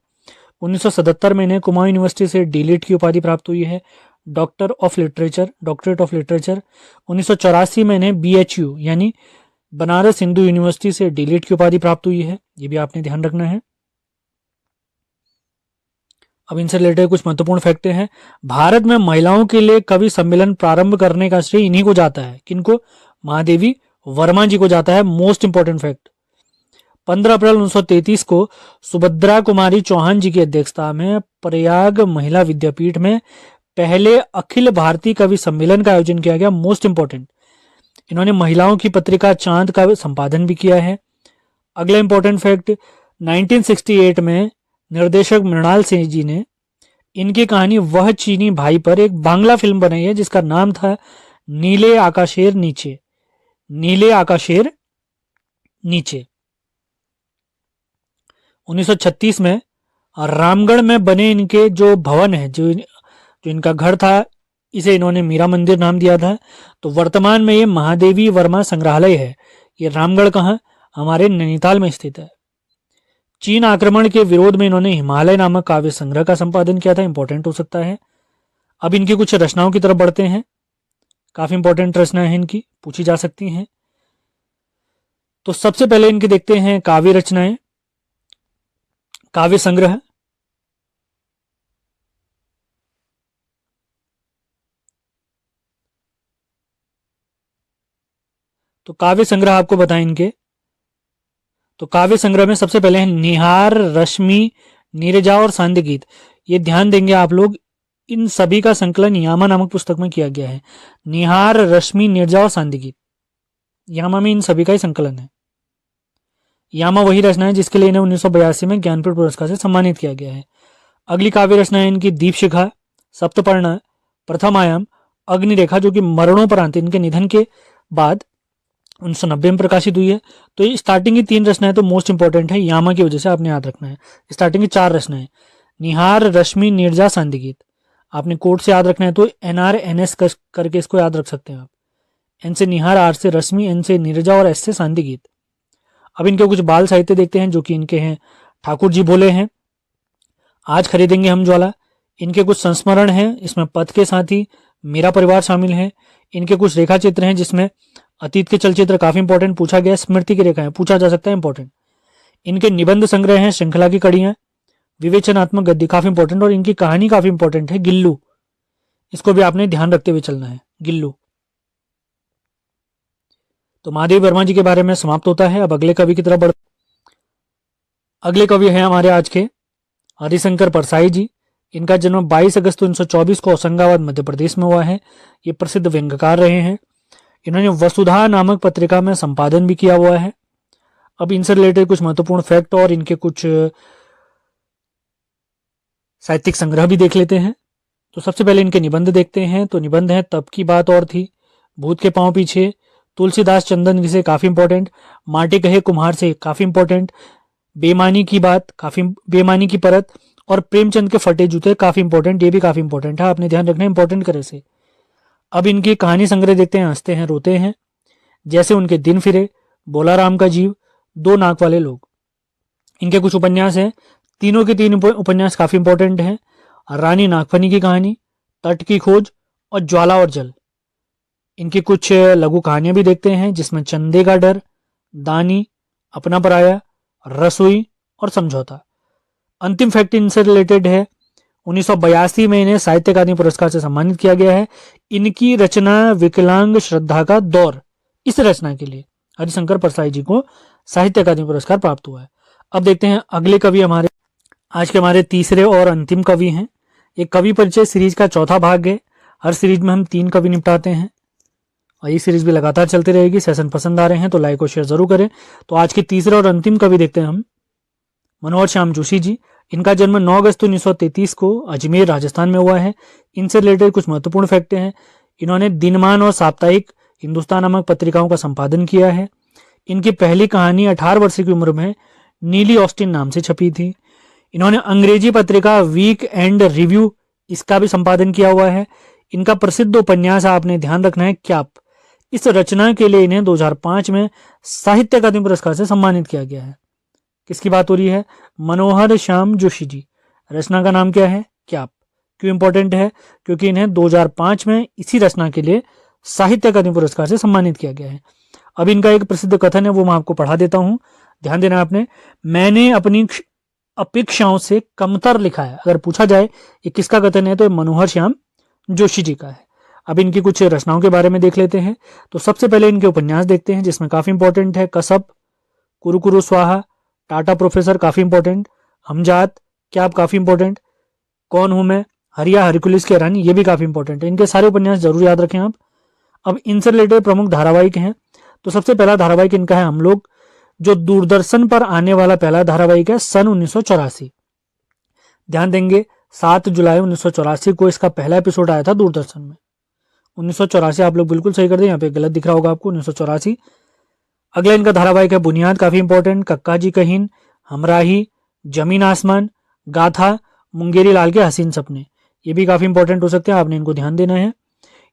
1977 में इन्हें कुमाऊं यूनिवर्सिटी से डीलिट की उपाधि प्राप्त हुई है, डॉक्टरेट ऑफ लिटरेचर। 1984 में इन्हें BHU यानी बनारस हिंदू यूनिवर्सिटी से डीलिट की उपाधि प्राप्त हुई है, ये भी आपने ध्यान रखना है। अब इनसे रिलेटेड कुछ महत्वपूर्ण फैक्ट हैं। भारत में महिलाओं के लिए कवि सम्मेलन प्रारंभ करने का श्रेय इन्हीं को जाता है। किनको? महादेवी वर्मा जी को जाता है। मोस्ट इंपॉर्टेंट फैक्ट, 15 अप्रैल 1933 को सुभद्रा कुमारी चौहान जी की अध्यक्षता में प्रयाग महिला विद्यापीठ में पहले अखिल भारतीय कवि सम्मेलन का आयोजन किया गया। मोस्ट इंपॉर्टेंट, इन्होंने महिलाओं की पत्रिका चांद का संपादन भी किया है। अगला इंपॉर्टेंट फैक्ट, 1968 में निर्देशक मृणाल सिंह जी ने इनकी कहानी वह चीनी भाई पर एक बांग्ला फिल्म बनाई है, जिसका नाम था नीले आकाशेर नीचे। नीले आकाशेर नीचे। 1936 में रामगढ़ में बने इनके जो भवन है, जो इनका घर था, इसे इन्होंने मीरा मंदिर नाम दिया था। तो वर्तमान में ये महादेवी वर्मा संग्रहालय है, ये रामगढ़ कहाँ? हमारे नैनीताल में स्थित है। चीन आक्रमण के विरोध में इन्होंने हिमालय नामक काव्य संग्रह का संपादन किया था, इंपॉर्टेंट हो सकता है। अब इनकी कुछ रचनाओं की तरफ बढ़ते हैं, काफी इंपॉर्टेंट रचनाएं हैं इनकी, पूछी जा सकती हैं। तो सबसे पहले इनके देखते हैं काव्य रचनाएं, काव्य संग्रह। तो काव्य संग्रह आपको बताएं इनके, तो काव्य संग्रह में सबसे पहले है निहार, रश्मि, नीरजा और सांध्य गीत। ये ध्यान देंगे आप लोग, इन सभी का संकलन यामा नामक पुस्तक में किया गया है। निहार, रश्मि, नीरजा और सांध्य गीत, यामा में इन सभी का ही संकलन है। यामा वही रचना है जिसके लिए इन्हें 1982 में ज्ञानपीठ पुरस्कार से सम्मानित किया गया है। अगली काव्य रचना है इनकी दीपशिखा, सप्तपर्णा, प्रथम आयाम, अग्निरेखा, जो कि मरणोपरांत इनके निधन के बाद 1990 में प्रकाशित हुई है। तो ये स्टार्टिंग की 3 रचनाएं तो मोस्ट इंपॉर्टेंट है, यामा की वजह से आपने याद रखना है। स्टार्टिंग की 4 रचनाएं निहार, रश्मि, नीरजा, सांध्य गीत, आपने कोड से याद रखना है, तो NRNS करके इसको याद रख सकते हैं आप। एन से निहार, आर से रश्मि, एन से नीरजा और एस से सांध्य गीत। अब इनके कुछ बाल साहित्य देखते हैं जो कि इनके हैं ठाकुर जी बोले हैं, आज खरीदेंगे हम ज्वाला। इनके कुछ संस्मरण हैं, इसमें पथ के साथी, मेरा परिवार शामिल है। इनके कुछ रेखा चित्र हैं जिसमें अतीत के चलचित्र काफी इंपॉर्टेंट पूछा गया, स्मृति की रेखाएं पूछा जा सकता है इंपॉर्टेंट। इनके निबंध संग्रह हैं, श्रृंखला की कड़ियां, विवेचनात्मक गद्य काफी इंपॉर्टेंट, और इनकी कहानी काफी इंपॉर्टेंट है, गिल्लू। इसको भी आपने ध्यान रखते हुए चलना है, गिल्लू। तो महादेव वर्मा जी के बारे में समाप्त होता है। अब अगले कवि की तरफ बढ़। अगले कवि हैं हमारे आज के हरिशंकर परसाई जी। इनका जन्म 22 अगस्त 1924 को होशंगाबाद मध्य प्रदेश में हुआ है। ये प्रसिद्ध व्यंग्यकार रहे हैं। इन्होंने वसुधा नामक पत्रिका में संपादन भी किया हुआ है। अब इनसे रिलेटेड कुछ महत्वपूर्ण फैक्ट और इनके कुछ साहित्यिक संग्रह भी देख लेते हैं। तो सबसे पहले इनके निबंध देखते हैं। तो निबंध है तब की बात और थी, भूत के पांव पीछे, तुलसीदास चंदन से काफी इंपॉर्टेंट, माटी कहे कुम्हार से काफी इंपॉर्टेंट, बेमानी की बात काफी, बेमानी की परत, और प्रेमचंद के फटे जूते काफी इंपॉर्टेंट। ये भी काफी इंपॉर्टेंट है, आपने ध्यान रखना है इंपॉर्टेंट करे से। अब इनकी कहानी संग्रह देखते हैं, हंसते हैं रोते हैं, जैसे उनके दिन फिरे, बोला राम का जीव, दो नाक वाले लोग। इनके कुछ उपन्यास हैं, तीनों के तीन उपन्यास काफी इंपॉर्टेंट हैं। रानी नागफनी की कहानी, तट की खोज, और ज्वाला और जल। इनकी कुछ लघु कहानियां भी देखते हैं, जिसमें चंदे का डर, दानी, अपना पराया, रसोई और समझौता। अंतिम फैक्ट इनसे रिलेटेड है, 1982 में इन्हें साहित्य अकादमी पुरस्कार से सम्मानित किया गया है। इनकी रचना विकलांग श्रद्धा का दौर, इस रचना के लिए हरिशंकर परसाई जी को साहित्य अकादमी पुरस्कार प्राप्त हुआ है। अब देखते हैं अगले कवि हमारे आज के हमारे तीसरे और अंतिम कवि हैं। ये कवि परिचय सीरीज का चौथा भाग है। हर सीरीज में हम 3 कवि निपटाते हैं और ये सीरीज भी लगातार चलती रहेगी। सेशन पसंद आ रहे हैं तो लाइक और शेयर जरूर करें। तो आज के तीसरे और अंतिम कवि देखते हैं हम मनोहर श्याम जोशी जी। इनका जन्म 9 अगस्त 1933 को अजमेर राजस्थान में हुआ है। इनसे रिलेटेड कुछ महत्वपूर्ण फैक्ट हैं। इन्होंने दिनमान और साप्ताहिक हिंदुस्तान नामक पत्रिकाओं का संपादन किया है। इनकी पहली कहानी 18 वर्ष की उम्र में नीली ऑस्टिन नाम से छपी थी। इन्होंने अंग्रेजी पत्रिका वीक एंड रिव्यू, इसका भी संपादन किया हुआ है। इनका प्रसिद्ध उपन्यास आपने ध्यान रखना है क्याप। इस रचना के लिए इन्हें 2005 में साहित्य अकादमी पुरस्कार से सम्मानित किया गया है। किसकी बात हो रही है? मनोहर श्याम जोशी जी। रचना का नाम क्या है? क्याप। क्यों इंपॉर्टेंट है? क्योंकि इन्हें 2005 में इसी रचना के लिए साहित्य अकादमी पुरस्कार से सम्मानित किया गया है। अब इनका एक प्रसिद्ध कथन है, वो मैं आपको पढ़ा देता हूं, ध्यान देना आपने। मैंने अपनी अपेक्षाओं से कमतर लिखा है। अगर पूछा जाए ये किसका कथन है तो मनोहर श्याम जोशी जी का है। अब इनकी कुछ रचनाओं के बारे में देख लेते हैं। तो सबसे पहले इनके उपन्यास देखते हैं, जिसमें काफी इंपॉर्टेंट है कसब, कुरुकुरु स्वाहा, टाटा प्रोफेसर काफी इंपॉर्टेंट, हमजात, क्याप काफी इंपॉर्टेंट, कौन हूं मैं, हरिया हरकुलिस की रानी, ये भी काफी इंपॉर्टेंट है। इनके सारे उपन्यास जरूर याद रखें आप। अब इनसे रिलेटेड प्रमुख धारावाहिक हैं। तो सबसे पहला धारावाहिक इनका है हम लोग, जो दूरदर्शन पर आने वाला पहला धारावाहिक है सन 1984। ध्यान देंगे 7 जुलाई 1984 को इसका पहला एपिसोड आया था दूरदर्शन में। 1984 आप लोग बिल्कुल सही कर दें, यहाँ पे गलत दिख रहा होगा आपको, 1984। अगला इनका धारावाहिक है बुनियाद, काफी इंपॉर्टेंट, कक्का जी कहीन, हमराही, जमीन आसमान, गाथा, मुंगेरी लाल के हसीन सपने, ये भी काफी इंपॉर्टेंट हो सकते हैं, आपने इनको ध्यान देना है।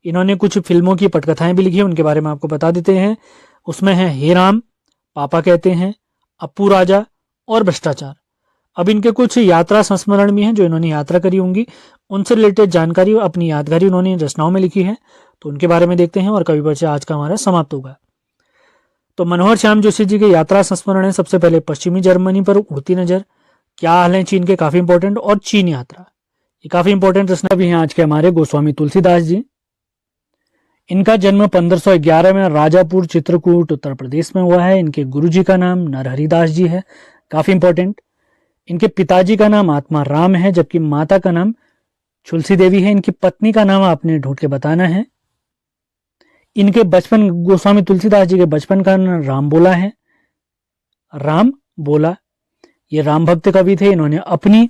इन्होंने कुछ फिल्मों की पटकथाएं भी लिखी है, उनके बारे में आपको बता देते हैं। उसमें है हे राम, पापा कहते हैं, अप्पू राजा और भ्रष्टाचार। अब इनके कुछ यात्रा संस्मरण भी हैं, जो इन्होंने यात्रा करी होंगी, उनसे रिलेटेड जानकारी अपनी यादगारी उन्होंने रचनाओं में लिखी है, तो उनके बारे में देखते हैं और कवि परिचय आज का हमारा समाप्त होगा। तो मनोहर श्याम जोशी जी के यात्रा संस्मरण है। सबसे पहले पश्चिमी जर्मनी पर उड़ती नजर, क्या हाल है चीन के, काफी इंपॉर्टेंट, और चीन यात्रा, ये काफी इंपॉर्टेंट रचना भी है आज के हमारे गोस्वामी तुलसीदास जी। इनका जन्म 1511 में राजापुर चित्रकूट उत्तर प्रदेश में हुआ है। इनके गुरुजी का नाम नरहरिदास जी है, काफी इंपॉर्टेंट। इनके पिताजी का नाम आत्मा राम है, जबकि माता का नाम तुलसी देवी है। इनकी पत्नी का नाम आपने ढूंढ के बताना है। इनके बचपन, गोस्वामी तुलसीदास जी के बचपन का नाम राम बोला है, राम बोला। ये राम भक्त कवि थे। इन्होंने अपनी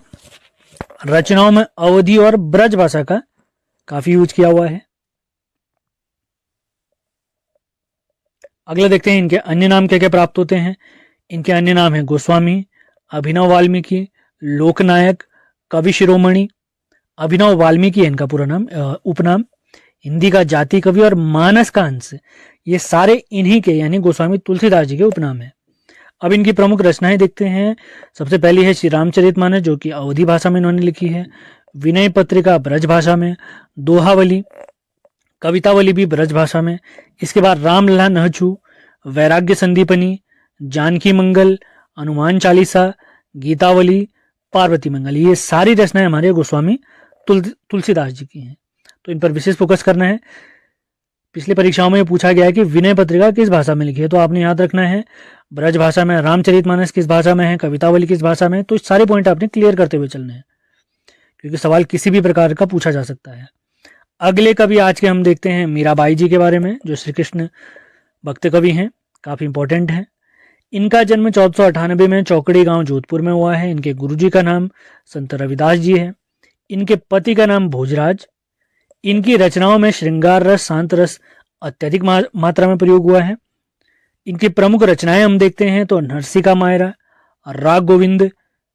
रचनाओं में अवधी और ब्रज भाषा का काफी यूज किया हुआ है। अगला देखते हैं इनके अन्य नाम क्या क्या प्राप्त होते हैं। इनके अन्य नाम है गोस्वामी, अभिनव वाल्मीकि, लोकनायक, कवि शिरोमणि। अभिनव वाल्मीकि है इनका पूरा नाम, उपनाम। हिंदी का जाति कवि और मानस का अंश, ये सारे इन्हीं के यानी गोस्वामी तुलसीदास जी के उपनाम है। अब इनकी प्रमुख रचनाएं देखते हैं। सबसे पहली है श्री रामचरितमानस, जो कि अवधी भाषा में इन्होंने लिखी है। विनय पत्रिका ब्रज भाषा में। दोहावली, कवितावली भी ब्रज भाषा में। इसके बाद रामलला नहचू, वैराग्य संदीपनी, जानकी मंगल, हनुमान चालीसा, गीतावली, पार्वती मंगल, ये सारी रचनाएं हमारे गोस्वामी तुलसीदास जी की हैं। तो इन पर विशेष फोकस करना है। पिछली परीक्षाओं में पूछा गया है कि विनय पत्रिका किस भाषा में लिखी है, तो आपने याद रखना है ब्रज भाषा में। रामचरितमानस किस भाषा में है, कवितावली किस भाषा में। तो सारे पॉइंट आपने क्लियर करते हुए चलने हैं, क्योंकि सवाल किसी भी प्रकार का पूछा जा सकता है। अगले कवि आज के हम देखते हैं मीराबाई जी के बारे में, जो श्री कृष्ण भक्त कवि हैं, काफी इंपॉर्टेंट है। इनका जन्म 1498 में चौकड़ी गांव जोधपुर में हुआ है। इनके गुरुजी का नाम संत रविदास जी है। इनके पति का नाम भोजराज। इनकी रचनाओं में श्रृंगार रस, शांत रस अत्यधिक मात्रा में प्रयोग हुआ है। इनकी प्रमुख रचनाएं हम देखते हैं तो नरसिका मायरा, राग गोविंद,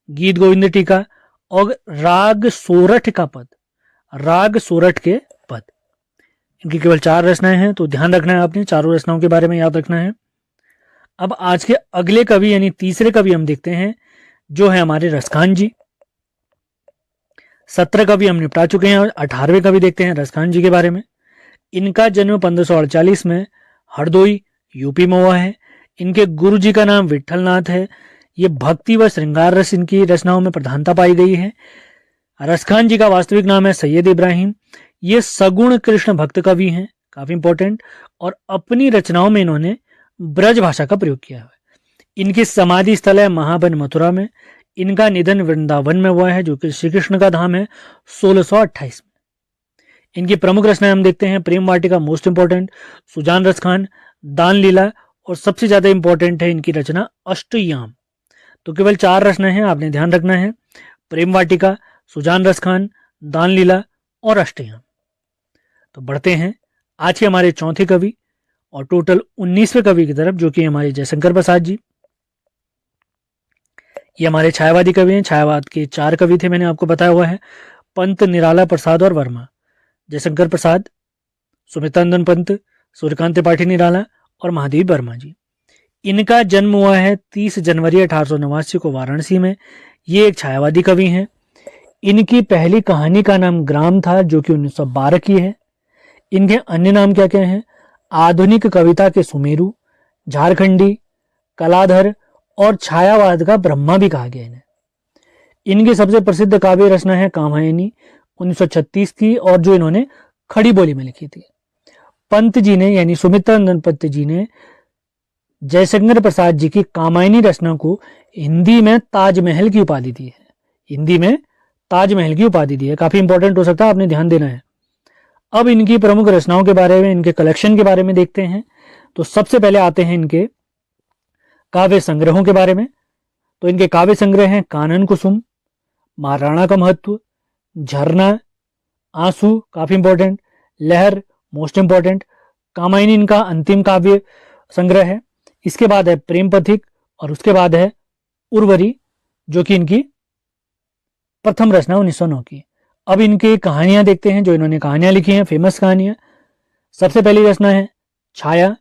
गीत गोविंद टीका और राग सोरठ का पद, राग सोरठ के पद। इनकी केवल 4 रचनाएं हैं, तो ध्यान रखना है आपने, चारों रचनाओं के बारे में याद रखना है। अब आज के अगले कवि यानी तीसरे कवि हम देखते हैं, जो है हमारे रसखान जी। 17 कवि हम निपटा चुके हैं और 18वें कवि देखते हैं रसखान जी के बारे में। इनका जन्म 1548 में हरदोई यूपी में हुआ है। इनके गुरु जी का नाम विठलनाथ है। ये भक्ति व श्रृंगार रस इनकी रचनाओं में प्रधानता पाई गई है। रसखान जी का वास्तविक नाम है सैयद इब्राहिम। ये सगुण कृष्ण भक्त कवि हैं, काफी इंपॉर्टेंट, और अपनी रचनाओं में इन्होंने ब्रज भाषा का प्रयोग किया है। इनकी समाधि स्थल है महाबन मथुरा में। इनका निधन वृंदावन में हुआ है, जो कि श्री कृष्ण का धाम है, 1628 में। इनकी प्रमुख रचनाएं हम देखते हैं प्रेम वाटिका मोस्ट इंपॉर्टेंट, सुजान रसखान, दान लीला, और सबसे ज्यादा इंपॉर्टेंट है इनकी रचना अष्टयाम। तो केवल 4 रचनाएं हैं, आपने ध्यान रखना है, प्रेम वाटिका, सुजान रसखान, दान लीला और अष्टयाम। तो बढ़ते हैं आज के हमारे चौथे कवि और टोटल 19वें कवि की तरफ, जो कि हमारे जयशंकर प्रसाद जी। ये हमारे छायावादी कवि हैं। छायावाद के 4 कवि थे, मैंने आपको बताया हुआ है, पंत, निराला, प्रसाद और वर्मा। जयशंकर प्रसाद, सुमित्रानंदन पंत, सूर्यकांत त्रिपाठी निराला और महादेव वर्मा जी। इनका जन्म हुआ है 30 जनवरी 1889 को वाराणसी में। ये एक छायावादी कवि हैं। इनकी पहली कहानी का नाम ग्राम था, जो कि 1912 की है। इनके अन्य नाम क्या क्या हैं? आधुनिक कविता के सुमेरु, झारखंडी, कलाधर और छायावाद का ब्रह्मा भी कहा गया इन्हें। इनकी सबसे प्रसिद्ध काव्य रचना है कामायनी 1936 की, और जो इन्होंने खड़ी बोली में लिखी थी। पंत जी ने यानी सुमित्रानंदन पंत जी ने जयशंकर प्रसाद जी की कामायनी रचना को हिंदी में ताजमहल की उपाधि दी है। हिंदी में ताजमहल की उपाधि दी है, काफी इंपॉर्टेंट हो सकता है, आपने ध्यान देना है। अब इनकी प्रमुख रचनाओं के बारे में, इनके कलेक्शन के बारे में देखते हैं। तो सबसे पहले आते हैं इनके काव्य संग्रहों के बारे में। तो इनके काव्य संग्रह हैं कानन कुसुम, महाराणा का महत्व, झरना, आंसू काफी इंपॉर्टेंट, लहर मोस्ट इंपॉर्टेंट, कामायनी इनका अंतिम काव्य संग्रह है। इसके बाद है प्रेम पथिक और उसके बाद है उर्वरी, जो कि इनकी प्रथम रचना 1909 की। अब इनकी कहानियां देखते हैं, जो इन्होंने कहानियां लिखी हैं, फेमस कहानियां। सबसे पहली रचना है छाया,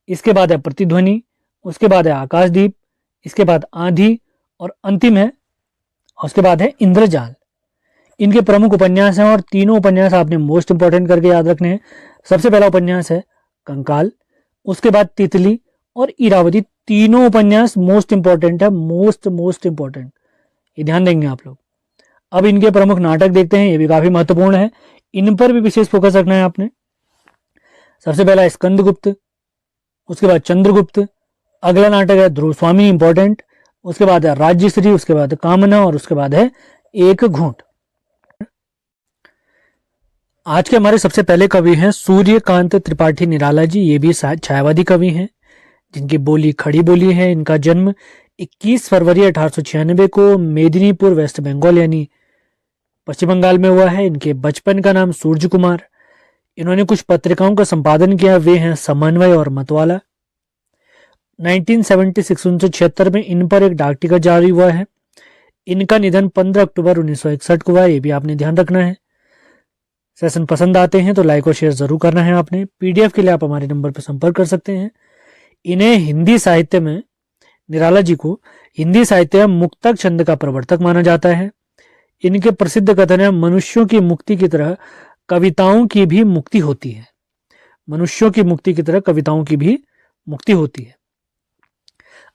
इसके बाद है प्रतिध्वनि, उसके बाद है आकाशदीप, इसके बाद आंधी और अंतिम है, उसके बाद है इंद्रजाल। इनके प्रमुख उपन्यास हैं और तीनों उपन्यास आपने मोस्ट इंपॉर्टेंट करके याद रखने हैं। सबसे पहला उपन्यास है कंकाल, उसके बाद तितली और इरावती। तीनों उपन्यास मोस्ट इंपॉर्टेंट है, मोस्ट इंपॉर्टेंट, ये ध्यान देंगे आप लोग। अब इनके प्रमुख नाटक देखते हैं, ये भी काफी महत्वपूर्ण है, इन पर भी विशेष फोकस रखना है आपने। सबसे पहला स्कंदगुप्त, उसके बाद चंद्रगुप्त, अगला नाटक है ध्रुव स्वामी इंपॉर्टेंट, उसके बाद है राज्यश्री, उसके बाद कामना और उसके बाद है एक घूंट। आज के हमारे सबसे पहले कवि हैं सूर्यकांत त्रिपाठी निराला जी। ये भी छायावादी कवि हैं, जिनकी बोली खड़ी बोली है। इनका जन्म 21 फरवरी 1896 को मेदिनीपुर वेस्ट बंगाल यानी पश्चिम बंगाल में हुआ है। इनके बचपन का नाम सूर्य कुमार। इन्होंने कुछ पत्रिकाओं का संपादन किया, वे हैं समन्वय और मतवाला। 1976 1976 में इन पर एक डाक टिकट जारी हुआ है। इनका निधन 15 अक्टूबर 1961 को हुआ, ये भी आपने ध्यान रखना है। सेशन पसंद आते हैं तो लाइक और शेयर जरूर करना है आपने। पीडीएफ के लिए आप हमारे नंबर पर संपर्क कर सकते हैं। इन्हें हिंदी साहित्य में निराला जी को हिंदी साहित्य में मुक्तक छंद का प्रवर्तक माना जाता है। इनके प्रसिद्ध कथन है, मनुष्यों की मुक्ति की तरह कविताओं की भी मुक्ति होती है। मनुष्यों की मुक्ति की तरह कविताओं की भी मुक्ति होती है।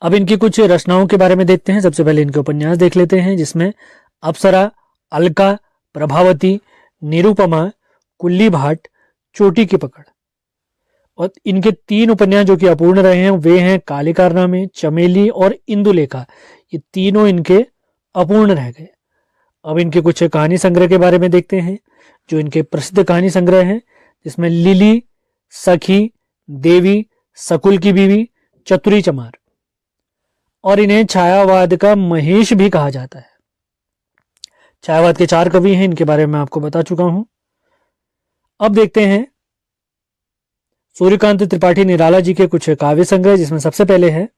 अब इनकी कुछ रचनाओं के बारे में देखते हैं। सबसे पहले इनके उपन्यास देख लेते हैं, जिसमें अप्सरा, अलका, प्रभावती, निरुपमा, कुल्ली भाट, चोटी की पकड़। और इनके 3 उपन्यास जो कि अपूर्ण रहे हैं वे हैं काले कारनामे, चमेली और इंदुलेखा। ये तीनों इनके अपूर्ण रह गए। अब इनके कुछ कहानी संग्रह के बारे में देखते हैं, जो इनके प्रसिद्ध कहानी संग्रह हैं, जिसमें लिली, सखी, देवी, सकुल की बीवी, चतुरी चमार। और इन्हें छायावाद का महेश भी कहा जाता है। छायावाद के 4 कवि हैं, इनके बारे में आपको बता चुका हूं। अब देखते हैं सूर्यकांत त्रिपाठी निराला जी के कुछ काव्य संग्रह, जिसमें सबसे पहले है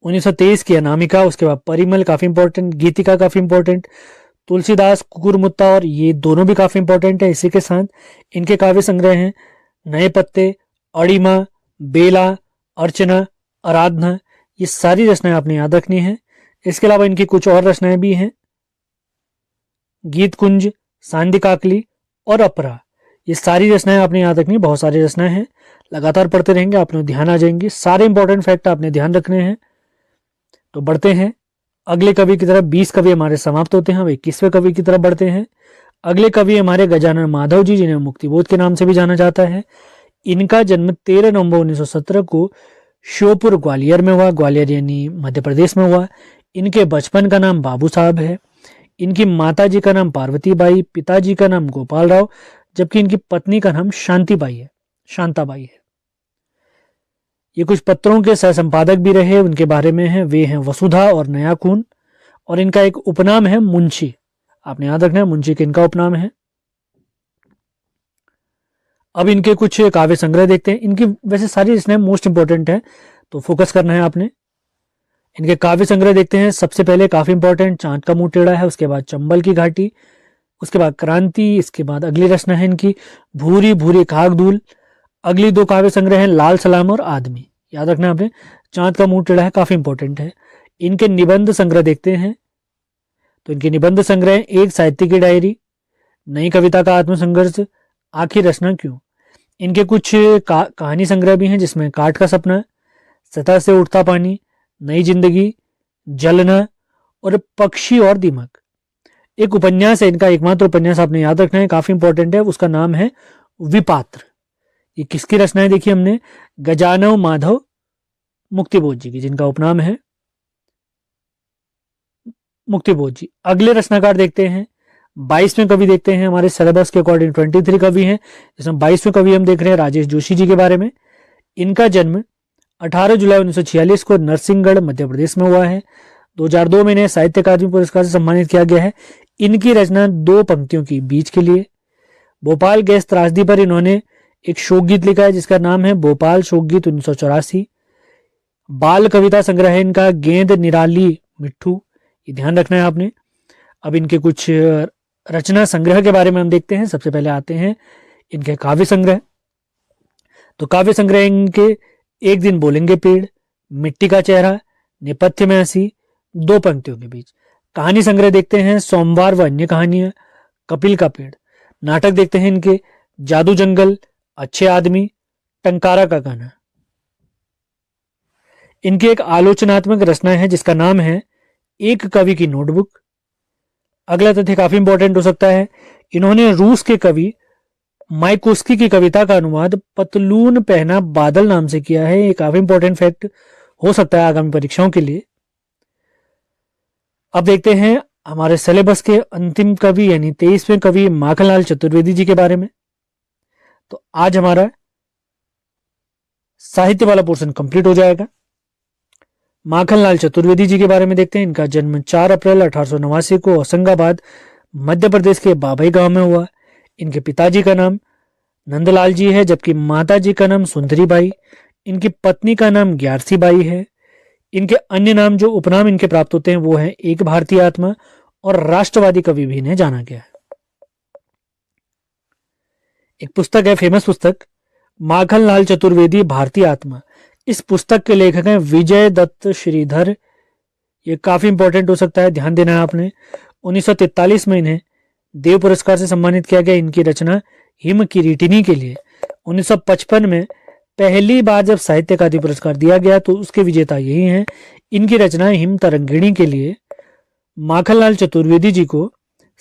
1923 की अनामिका, उसके बाद परिमल काफी इंपॉर्टेंट, गीतिका काफी इंपॉर्टेंट, तुलसीदास, कुकुरमुत्ता, और ये दोनों भी काफी इंपॉर्टेंट है। इसी के साथ इनके काव्य संग्रह हैं नए पत्ते, अड़िमा, बेला, अर्चना, आराधना। ये सारी रचनाएं आपने याद रखनी है। इसके अलावा इनकी कुछ और रचनाएं भी हैं, गीत कुंज, सांदी काकली और अपरा। ये सारी रचनाएं आपने याद रखनी है। बहुत सारी रचनाएं हैं, लगातार पढ़ते रहेंगे, आपने ध्यान आ जाएंगी। सारे इंपॉर्टेंट फैक्ट आपने ध्यान रखने हैं। तो बढ़ते हैं अगले कवि की तरफ। 20 कवि हमारे समाप्त होते हैं, अब 21वें कवि की तरफ बढ़ते हैं। अगले कवि हमारे गजानन माधव जी, जिन्हें मुक्तिबोध के नाम से भी जाना जाता है। इनका जन्म 13 नवंबर 1917 को श्योपुर ग्वालियर में हुआ, ग्वालियर यानी मध्य प्रदेश में हुआ। इनके बचपन का नाम बाबू साहब है। इनकी माता जी का नाम पार्वती बाई, पिताजी का नाम गोपाल राव, जबकि इनकी पत्नी का नाम शांताबाई है। ये कुछ पत्रों के सह संपादक भी रहे, उनके बारे में है, वे हैं वसुधा और नया खून। और इनका एक उपनाम है मुंशी, आपने याद रखना है, मुंशी के इनका उपनाम है। अब इनके कुछ काव्य संग्रह देखते हैं। इनकी वैसे सारी रचनाएं मोस्ट इंपॉर्टेंट है, तो फोकस करना है आपने। इनके काव्य संग्रह देखते हैं। सबसे पहले काफी इंपॉर्टेंट चांद का मुंह टेढ़ा है, उसके बाद चंबल की घाटी, उसके बाद क्रांति, इसके बाद अगली रचना है इनकी भूरी भूरी कागधूल। अगली 2 काव्य संग्रह हैं लाल सलाम और आदमी। याद रखना आपने, चांद का मुंह टेढ़ा है काफी इंपॉर्टेंट है। इनके निबंध संग्रह देखते हैं। तो इनके निबंध संग्रह एक साहित्य की डायरी, नई कविता का आत्मसंघर्ष, आखिर रचना क्यों। इनके कुछ कहानी संग्रह भी हैं, जिसमें काट का सपना, सतह से उठता पानी, नई जिंदगी, जलना और पक्षी और दीमक। एक उपन्यास है इनका, एकमात्र उपन्यास आपने याद रखना है, काफी इंपॉर्टेंट है, उसका नाम है विपात्र। ये किसकी रचनाएं देखी हमने, गजानन माधव मुक्तिबोध जी की, जिनका उपनाम है मुक्तिबोध जी। अगले रचनाकार देखते हैं, 22वें कवि देखते हैं। हमारे सिलेबस के अकॉर्डिंग 23 कवि हैं, जिसमें 22वें कवि हम देख रहे हैं राजेश जोशी जी के बारे में। इनका जन्म 18 जुलाई 1946 को नरसिंहगढ़ मध्य प्रदेश में हुआ है। 2002 में इन्हें साहित्य अकादमी पुरस्कार से सम्मानित किया गया है। इनकी रचना 2 पंक्तियों की बीच के लिए। भोपाल गैस त्रासदी पर इन्होंने एक शोक गीत लिखा है, जिसका नाम है भोपाल शोक गीत 1984। बाल कविता संग्रह है इनका गेंद निराली मिट्ठू, ये ध्यान रखना है आपने। अब इनके कुछ रचना संग्रह के बारे में हम देखते हैं। सबसे पहले आते हैं इनके काव्य संग्रह। तो काव्य संग्रह इनके एक दिन बोलेंगे पेड़, मिट्टी का चेहरा, नेपथ्य में हंसी, 2 पंक्तियों के बीच। कहानी संग्रह देखते हैं सोमवार व अन्य कहानियां, कपिल का पेड़। नाटक देखते हैं इनके जादू जंगल, अच्छे आदमी, टंकारा का गाना। इनकी एक आलोचनात्मक रचना है, जिसका नाम है एक कवि की नोटबुक। अगला तथ्य काफी इंपॉर्टेंट हो सकता है, इन्होंने रूस के कवि माइकोस्की की कविता का अनुवाद पतलून पहना बादल नाम से किया है। ये काफी इंपॉर्टेंट फैक्ट हो सकता है आगामी परीक्षाओं के लिए। अब देखते हैं हमारे सिलेबस के अंतिम कवि यानी 23वें कवि माखनलाल चतुर्वेदी जी के बारे में। तो आज हमारा साहित्य वाला पोर्शन कंप्लीट हो जाएगा। माखनलाल चतुर्वेदी जी के बारे में देखते हैं। इनका जन्म 4 अप्रैल 1889 को होशंगाबाद मध्य प्रदेश के बाबई गांव में हुआ। इनके पिताजी का नाम नंदलाल जी है, जबकि माता जी का नाम सुंदरी बाई। इनकी पत्नी का नाम ग्यारसी बाई है। इनके अन्य नाम जो उपनाम इनके प्राप्त होते हैं वो है एक भारतीय आत्मा और राष्ट्रवादी कवि भी इन्हें जाना गया है। एक पुस्तक है फेमस पुस्तक माखनलाल चतुर्वेदी भारतीय आत्मा। इस पुस्तक के लेखक हैं विजय दत्त श्रीधर। ये काफी इंपॉर्टेंट हो सकता है, ध्यान देना है आपने। 1943 में इन्हें देव पुरस्कार से सम्मानित किया गया इनकी रचना हिम किरीटिनी के लिए। 1955 में पहली बार जब साहित्य अकादमी पुरस्कार दिया गया तो उसके विजेता यही हैं। इनकी रचना हिम तरंगिणी के लिए माखनलाल चतुर्वेदी जी को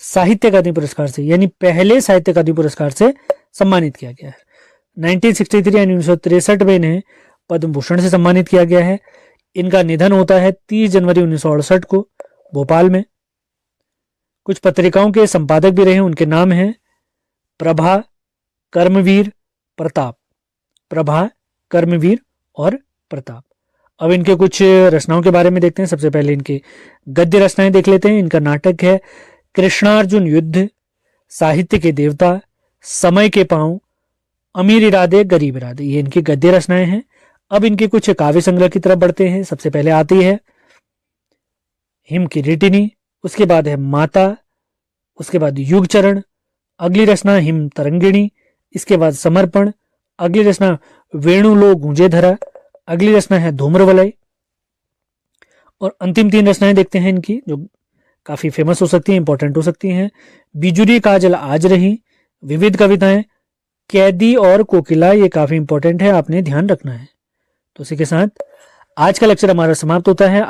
साहित्य अकादमी पुरस्कार से, यानी पहले साहित्य अकादमी पुरस्कार से सम्मानित किया गया है। 1963 यानी 1963 में इन्हें पद्म भूषण से सम्मानित किया गया है। इनका निधन होता है 30 जनवरी 1968 को भोपाल में। कुछ पत्रिकाओं के संपादक भी रहे, उनके नाम हैं प्रभा, कर्मवीर, प्रताप। प्रभा, कर्मवीर और प्रताप। अब इनके कुछ रचनाओं के बारे में देखते हैं। सबसे पहले इनके गद्य रचनाएं देख लेते हैं। इनका नाटक है कृष्णार्जुन युद्ध, साहित्य के देवता, समय के पांव, अमीर इरादे गरीब इरादे, ये इनकी गद्य रचनाएं हैं। अब इनके कुछ काव्य संग्रह की तरफ बढ़ते हैं। सबसे पहले आती है हिम किरीटिनी, उसके बाद है माता, उसके बाद युग चरण, अगली रचना हिम तरंगिणी, इसके बाद समर्पण, अगली रचना वेणु लो गूंजे धरा, अगली रचना है धूम्रवलय, और अंतिम 3 रचनाएं देखते हैं इनकी जो काफी फेमस हो सकती हैं, इंपॉर्टेंट हो सकती हैं। बिजुरी काजल आज रही, विविध कविताएं, कैदी और कोकिला, ये काफी इंपॉर्टेंट है, आपने ध्यान रखना है। तो इसी के साथ आज का लेक्चर हमारा समाप्त होता है।